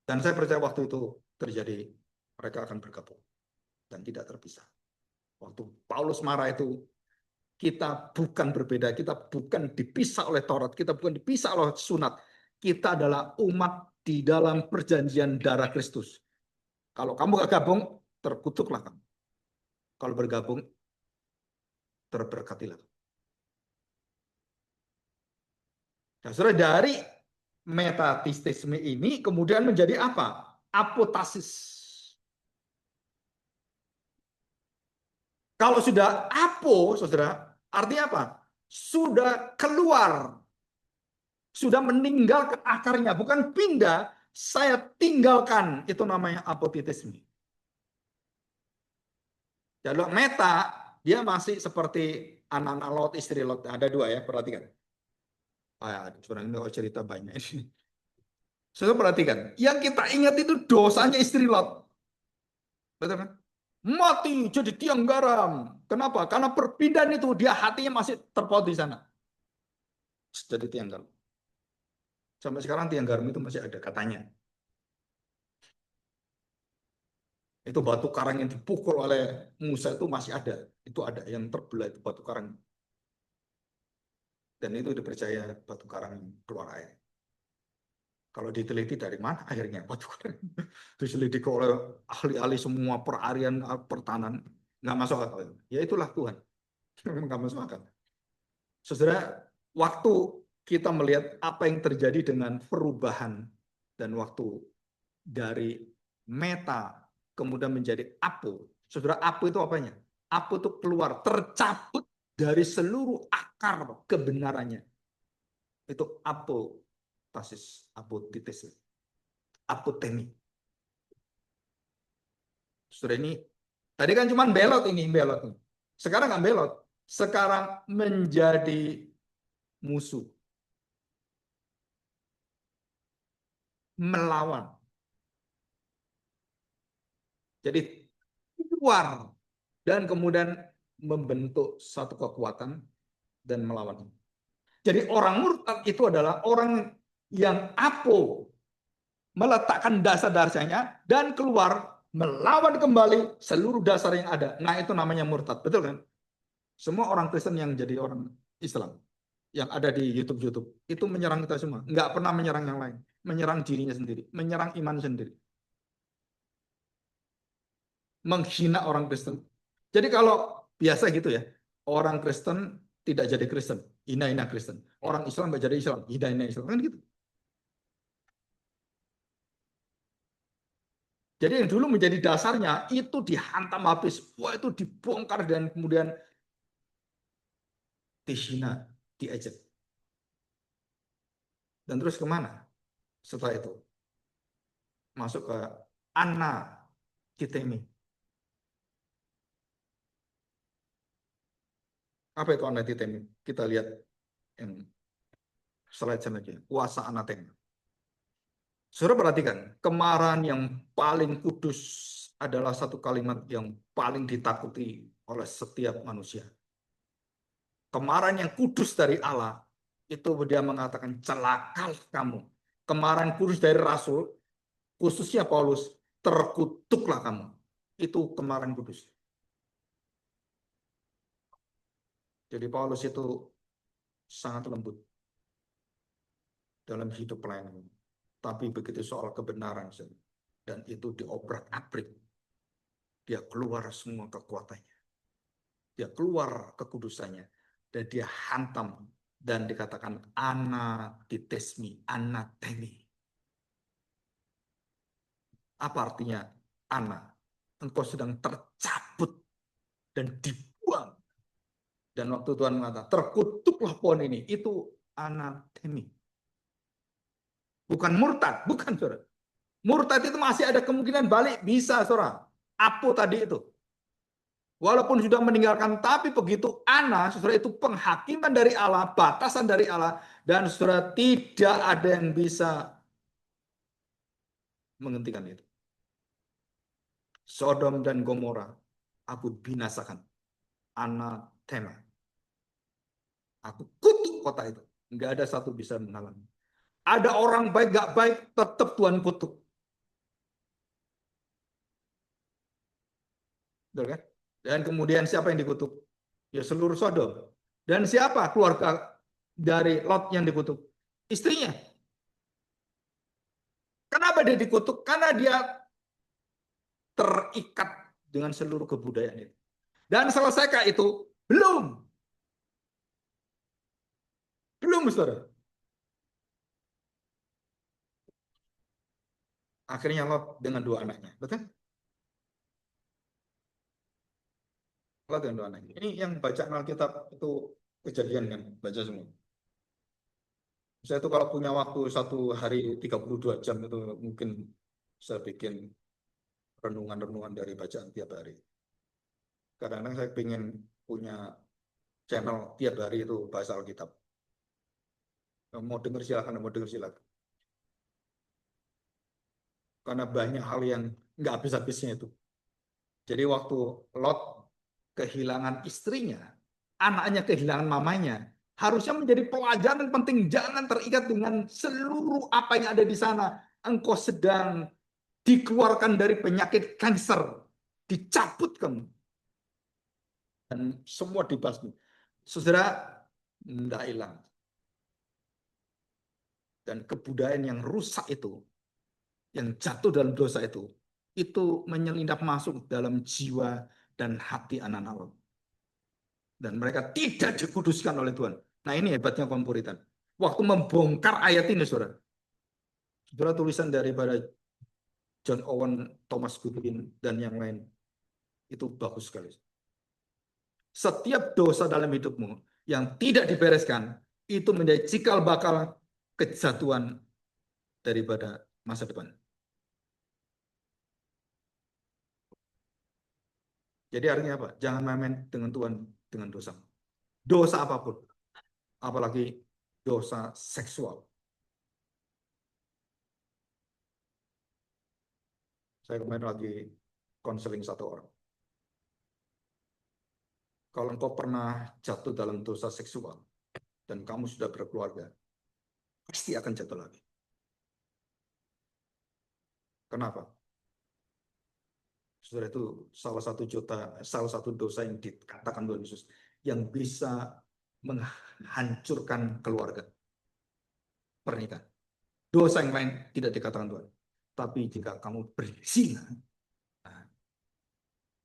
Dan saya percaya waktu itu terjadi, mereka akan bergabung dan tidak terpisah. Waktu Paulus marah itu, kita bukan berbeda, kita bukan dipisah oleh Taurat, kita bukan dipisah oleh sunat. Kita adalah umat di dalam perjanjian darah Kristus. Kalau kamu gak gabung, terkutuklah kamu. Kalau bergabung, terberkatilah. Nah, saudara, dari metatistisme ini kemudian menjadi apa? Apotasis. Kalau sudah apo, saudara, artinya apa? Sudah keluar. Sudah meninggalkan akarnya. Bukan pindah, saya tinggalkan. Itu namanya apotitisme. Kalau meta, dia masih seperti anak-anak Lot, istri Lot. Ada dua ya, perhatikan. Curang ini cerita banyak ini. Saya perhatikan, yang kita ingat itu dosanya istri Lot. Betul kan? Mati jadi tiang garam. Kenapa? Karena perpindahan itu dia hatinya masih terpaut di sana. jadi tiang garam. Sampai sekarang tiang garam itu masih ada katanya. Itu batu karang yang dipukul oleh Musa itu masih ada. Itu ada yang terbelah itu batu karang. Dan itu dipercaya batu karang yang keluar air. Kalau diteliti dari mana akhirnya batu karang. Diselidiki oleh ahli-ahli semua perarian pertanahan. Nggak masuk akal. Ya itulah Tuhan. Memang nggak masuk akal. Saudara, waktu kita melihat apa yang terjadi dengan perubahan dan waktu dari meta kemudian menjadi apo. Saudara, apo itu apanya? Apo itu keluar, tercabut dari seluruh akar kebenarannya. Itu apostasis, apotitis, apotemi. Saudara, ini tadi kan cuma belot ini, belot. Sekarang nggak belot. Sekarang menjadi musuh. Melawan. Jadi keluar dan kemudian membentuk satu kekuatan dan melawan. Jadi orang murtad itu adalah orang yang apo, meletakkan dasar-dasarnya dan keluar melawan kembali seluruh dasar yang ada. Nah, itu namanya murtad, betul kan? Semua orang Kristen yang jadi orang Islam yang ada di YouTube itu menyerang kita semua, nggak pernah menyerang yang lain, menyerang dirinya sendiri, menyerang iman sendiri, menghina orang Kristen. Jadi kalau biasa gitu ya, orang Kristen tidak jadi Kristen, hina-hina Kristen. Orang Islam tidak jadi Islam, hina-hina Islam, kan gitu. Jadi yang dulu menjadi dasarnya itu dihantam habis, wah itu dibongkar dan kemudian dihina, diejek. Dan terus kemana? Setelah itu masuk ke anatitemi. Apa itu anatitemi? Kita lihat yang slide selanjutnya. Kuasa anatema. Saudara perhatikan, kemarahan yang paling kudus adalah satu kalimat yang paling ditakuti oleh setiap manusia. Kemarahan yang kudus dari Allah, itu dia mengatakan celakalah kamu. Kemarahan kudus dari Rasul, khususnya Paulus, terkutuklah kamu. Itu kemarahan kudus. Jadi Paulus itu sangat lembut dalam hidup pelayanan. Tapi begitu soal kebenaran, dan itu diobrak-abrik, dia keluar semua kekuatannya. Dia keluar kekudusannya. Dan dia hantam. Dan dikatakan anatitesmi, anatemi. Apa artinya ana? Engkau sedang tercabut dan dibuang. Dan waktu Tuhan mengatakan, terkutuklah pohon ini. Itu anatemi. Bukan murtad, bukan saudara. Murtad itu masih ada kemungkinan balik, bisa saudara. Apo tadi itu. Walaupun sudah meninggalkan, tapi begitu ana, saudara, itu penghakiman dari Allah, batasan dari Allah, dan saudara tidak ada yang bisa menghentikan itu. Sodom dan Gomora, aku binasakan. Anatema. Aku kutuk kota itu. Enggak ada satu bisa menghalangi. Ada orang baik, gak baik, tetap Tuhan kutuk. Betul kan? Dan kemudian siapa yang dikutuk? Ya seluruh Sodom. Dan siapa keluarga dari Lot yang dikutuk? Istrinya. Kenapa dia dikutuk? Karena dia terikat dengan seluruh kebudayaan itu. Dan selesaikah itu? Belum. Belum, saudara. Akhirnya Lot dengan dua anaknya. Betul? Lot dengan dua anaknya. Ini yang baca Alkitab itu kejadian kan? Baca semua. Saya itu kalau punya waktu satu hari 32 jam itu mungkin saya bikin renungan-renungan dari bacaan tiap hari. Kadang-kadang saya ingin punya channel tiap hari itu bahasa Alkitab. Mau dengar silakan, mau dengar silakan. Karena banyak hal yang nggak habis-habisnya itu. Jadi waktu Lot kehilangan istrinya, anaknya kehilangan mamanya, Harusnya menjadi pelajaran penting. Jangan terikat dengan seluruh apa yang ada di sana. Engkau sedang dikeluarkan dari penyakit kanker. Dicabut kamu. Dan semua dibasmi. Saudara, tidak hilang. Dan kebudayaan yang rusak itu, yang jatuh dalam dosa itu menyelinap masuk dalam jiwa dan hati anak-anak Allah. Dan mereka tidak dikuduskan oleh Tuhan. Nah, ini hebatnya kaum Puritan. Waktu membongkar ayat ini, saudara. Saudara, tulisan daripada John Owen, Thomas Goodwin, dan yang lain. Itu bagus sekali. Setiap dosa dalam hidupmu yang tidak dibereskan, itu menjadi cikal bakal kejatuhan daripada masa depan. Jadi artinya apa? Jangan main-main dengan Tuhan, dengan dosa. Dosa apapun. Apalagi dosa seksual. Saya kemarin lagi konseling satu orang. Kalau engkau pernah jatuh dalam dosa seksual dan kamu sudah berkeluarga, pasti akan jatuh lagi. Kenapa? Saudara, itu salah satu dosa yang dikatakan Tuhan Yesus yang bisa menghancurkan keluarga, pernikahan. Dosa yang lain tidak dikatakan Tuhan. Tapi jika kamu berzina,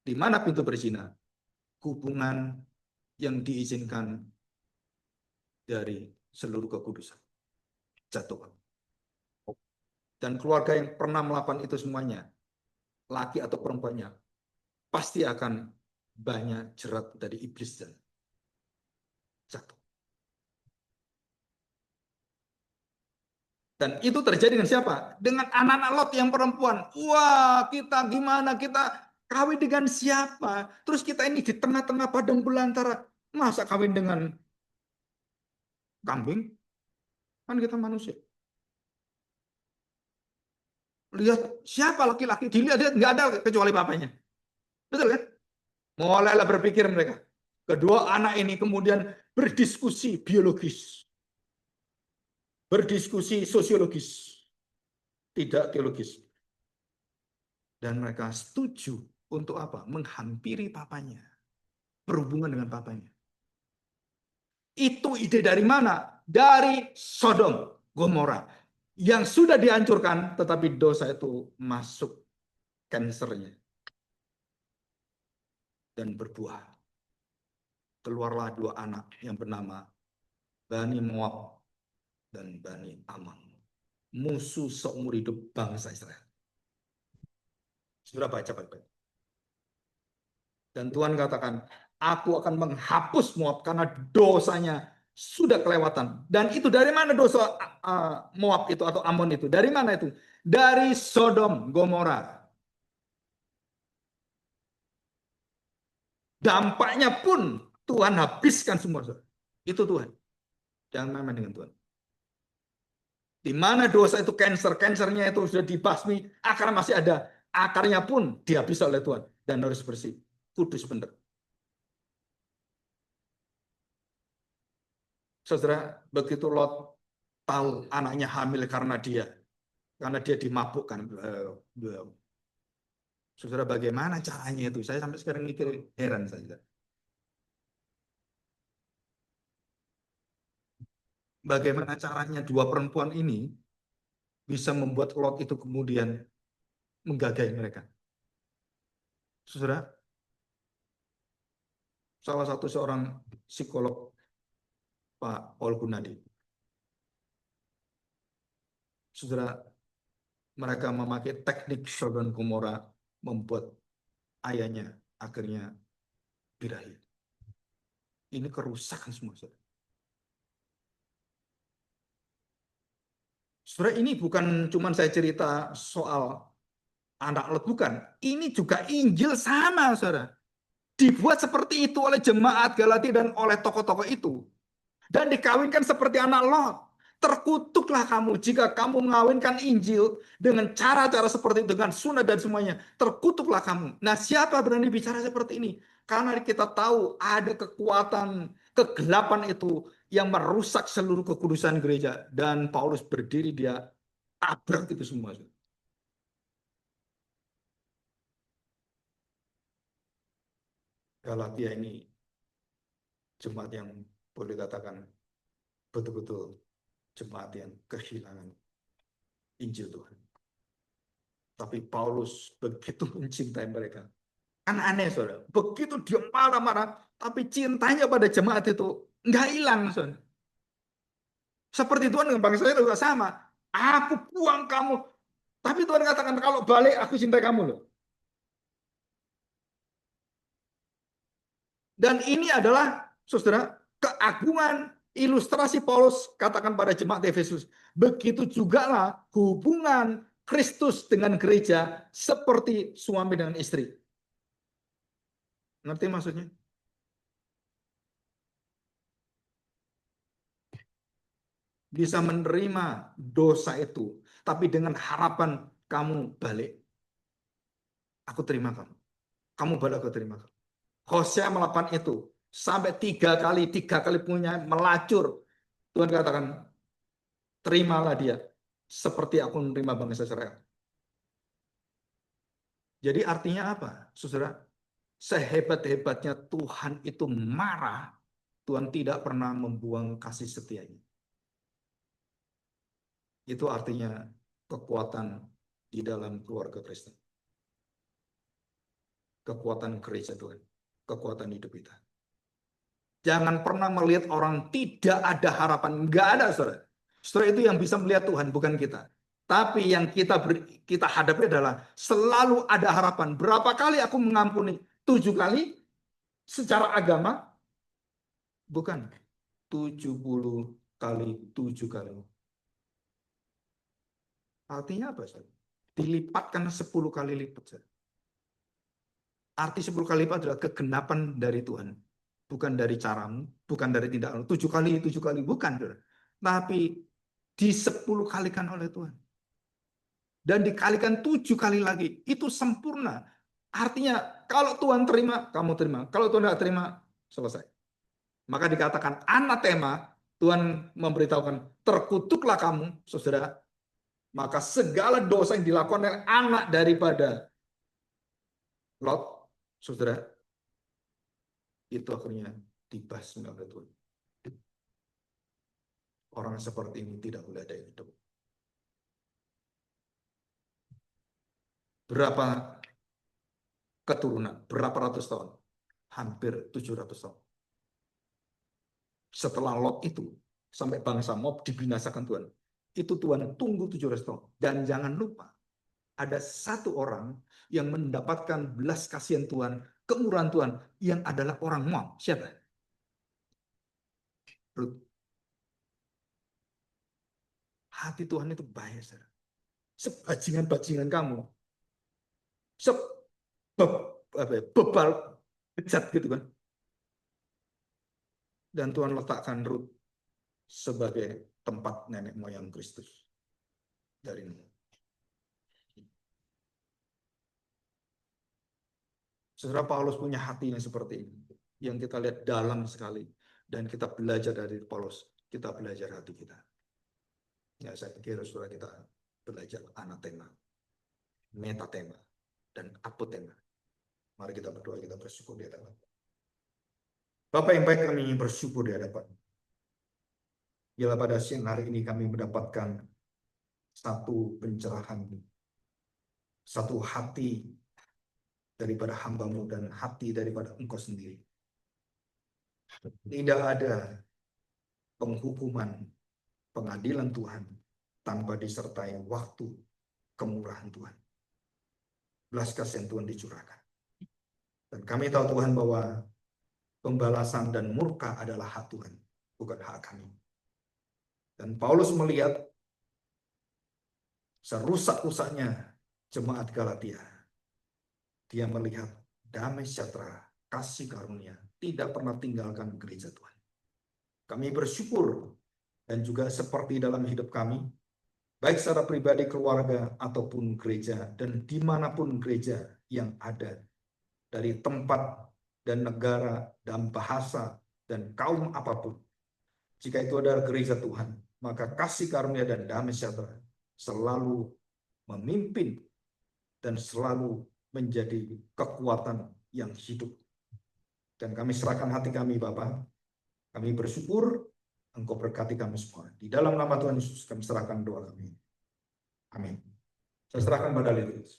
di mana pintu berzina? Hubungan yang diizinkan dari seluruh kekudusan. Jatuh. Dan keluarga yang pernah melakukan itu semuanya, laki atau perempuannya, pasti akan banyak jerat dari iblis dan jatuh. Dan itu terjadi dengan siapa? Dengan anak-anak Lot yang perempuan. Wah, kita gimana? Kita kawin dengan siapa? Terus kita ini di tengah-tengah padang belantara. Masa kawin dengan kambing? Kan kita manusia. Lihat siapa laki-laki. Dilihat nggak ada kecuali bapaknya. Betul kan? Mulailah berpikir mereka. Kedua anak ini kemudian berdiskusi biologis. Berdiskusi sosiologis. Tidak teologis. Dan mereka setuju untuk apa? Menghampiri papanya. Berhubungan dengan papanya. Itu ide dari mana? Dari Sodom, Gomora. Yang sudah dihancurkan, tetapi dosa itu masuk kansernya. Dan berbuah. Keluarlah dua anak yang bernama Bani Moab dan Bani Ammon. Musuh seumur hidup bangsa Israel. Sudah baca baik-baik. Dan Tuhan katakan, aku akan menghapus Moab karena dosanya sudah kelewatan. Dan itu dari mana dosa Moab itu atau Ammon itu? Dari mana itu? Dari Sodom, Gomora. Dampaknya pun Tuhan habiskan semua. Itu Tuhan. Jangan main-main dengan Tuhan. Di mana dosa itu kansernya itu sudah dibasmi, akarnya masih ada. Akarnya pun dihabis oleh Tuhan. Dan harus bersih. Kudus benar. Saudara, begitu Lot tahu anaknya hamil karena dia dimabukkan. Saudara, bagaimana caranya itu? Saya sampai sekarang mikir, heran saja. Bagaimana caranya dua perempuan ini bisa membuat Lot itu kemudian menggagahi mereka? Saudara, salah satu seorang psikolog, Pak Paul Gunadi. Saudara, mereka memakai teknik Sodom Gomora membuat ayahnya akhirnya birahi. Ini kerusakan semua, saudara. Saudara, ini bukan cuma saya cerita soal anak Lot, bukan. Ini juga Injil sama, saudara. Dibuat seperti itu oleh jemaat Galatia dan oleh tokoh-tokoh itu. Dan dikawinkan seperti anak Lot. Terkutuklah kamu jika kamu mengawinkan Injil dengan cara-cara seperti itu, dengan sunat dan semuanya. Terkutuklah kamu. Nah, siapa berani bicara seperti ini? Karena kita tahu ada kekuatan kegelapan itu yang merusak seluruh kekudusan gereja. Dan Paulus berdiri, dia tabrak itu semua. Galatia ini jemaat yang boleh katakan betul-betul jemaat yang kehilangan Injil Tuhan. Tapi Paulus begitu mencintai mereka. Kan aneh, saudara. Begitu dia marah-marah, tapi cintanya pada jemaat itu nggak hilang, saudara. Seperti Tuhan dengan bangsa itu juga sama. Aku buang kamu. Tapi Tuhan katakan, kalau balik aku cintai kamu loh. Dan ini adalah, saudara, keagungan ilustrasi Paulus katakan pada jemaat Efesus. Begitu juga lah hubungan Kristus dengan gereja seperti suami dengan istri. Ngerti maksudnya? Bisa menerima dosa itu, tapi dengan harapan kamu balik. Aku terima kamu. Kamu balik, aku terima kamu. Hosea melakukan itu sampai tiga kali punya melacur. Tuhan katakan, terimalah dia seperti aku menerima bangsa Israel. Jadi artinya apa, saudara? Sehebat-hebatnya Tuhan itu marah, Tuhan tidak pernah membuang kasih setianya. Itu artinya kekuatan di dalam keluarga Kristen. Kekuatan gereja Tuhan. Kekuatan hidup kita. Jangan pernah melihat orang tidak ada harapan. Enggak ada, saudara. Saudara, itu yang bisa melihat Tuhan, bukan kita. Tapi yang kita hadapi adalah selalu ada harapan. Berapa kali aku mengampuni? 7 kali secara agama? Bukan. 70 kali 7 kali. Artinya apa, saudara? Dilipatkan 10 kali lipat, saudara. Arti 10 kali lipat adalah kegenapan dari Tuhan. Bukan dari caramu, bukan dari tindakan. 7 kali, 7 kali, bukan. Saudara. Tapi di 10 kalikan oleh Tuhan. Dan dikalikan 7 kali lagi. Itu sempurna. Artinya kalau Tuhan terima, kamu terima. Kalau Tuhan tidak terima, selesai. Maka dikatakan anatema, Tuhan memberitahukan, terkutuklah kamu, saudara. Maka segala dosa yang dilakukan oleh anak daripada Lot, saudara, itu akhirnya dibasmi oleh Tuhan. Orang seperti ini tidak boleh ada yang hidup. Berapa keturunan? Berapa ratus tahun? Hampir 700 tahun. Setelah Lot itu, sampai bangsa Moab dibinasakan Tuhan. Itu Tuhan tunggu 700 tahun. Dan jangan lupa, ada satu orang yang mendapatkan belas kasihan Tuhan, kemurahan Tuhan, yang adalah orang Moab. Siapa? Rut. Hati Tuhan itu baik, saudara. Sebajingan-bajingan kamu, bebal, bejat gitu kan. Dan Tuhan letakkan Rut sebagai tempat nenek moyang Kristus dari Nuh. Saudara, Paulus punya hati yang seperti ini, yang kita lihat dalam sekali, dan kita belajar dari Paulus, kita belajar hati kita. Ya, saya pikir saudara, kita belajar anatema, metatema, dan apotema. Mari kita berdoa, kita bersyukur di hadapan. Bapak yang baik, kami bersyukur di hadapan. Bila pada siang hari ini kami mendapatkan satu pencerahan, satu hati daripada hamba-Mu dan hati daripada Engkau sendiri. Tidak ada penghukuman, pengadilan Tuhan tanpa disertai waktu kemurahan Tuhan. Belas kasihan Tuhan dicurahkan. Dan kami tahu Tuhan bahwa pembalasan dan murka adalah hak Tuhan, bukan hak kami. Dan Paulus melihat serusak-rusaknya jemaat Galatia. Dia melihat damai sejahtera, kasih karunia, tidak pernah tinggalkan gereja Tuhan. Kami bersyukur, dan juga seperti dalam hidup kami, baik secara pribadi, keluarga, ataupun gereja, dan dimanapun gereja yang ada, dari tempat dan negara dan bahasa dan kaum apapun, jika itu adalah gereja Tuhan, maka kasih karunia dan damai sejahtera selalu memimpin dan selalu menjadi kekuatan yang hidup. Dan kami serahkan hati kami, Bapa. Kami bersyukur Engkau berkati kami semua. Di dalam nama Tuhan Yesus kami serahkan doa kami. Amin. Saya serahkan pada Liturgus.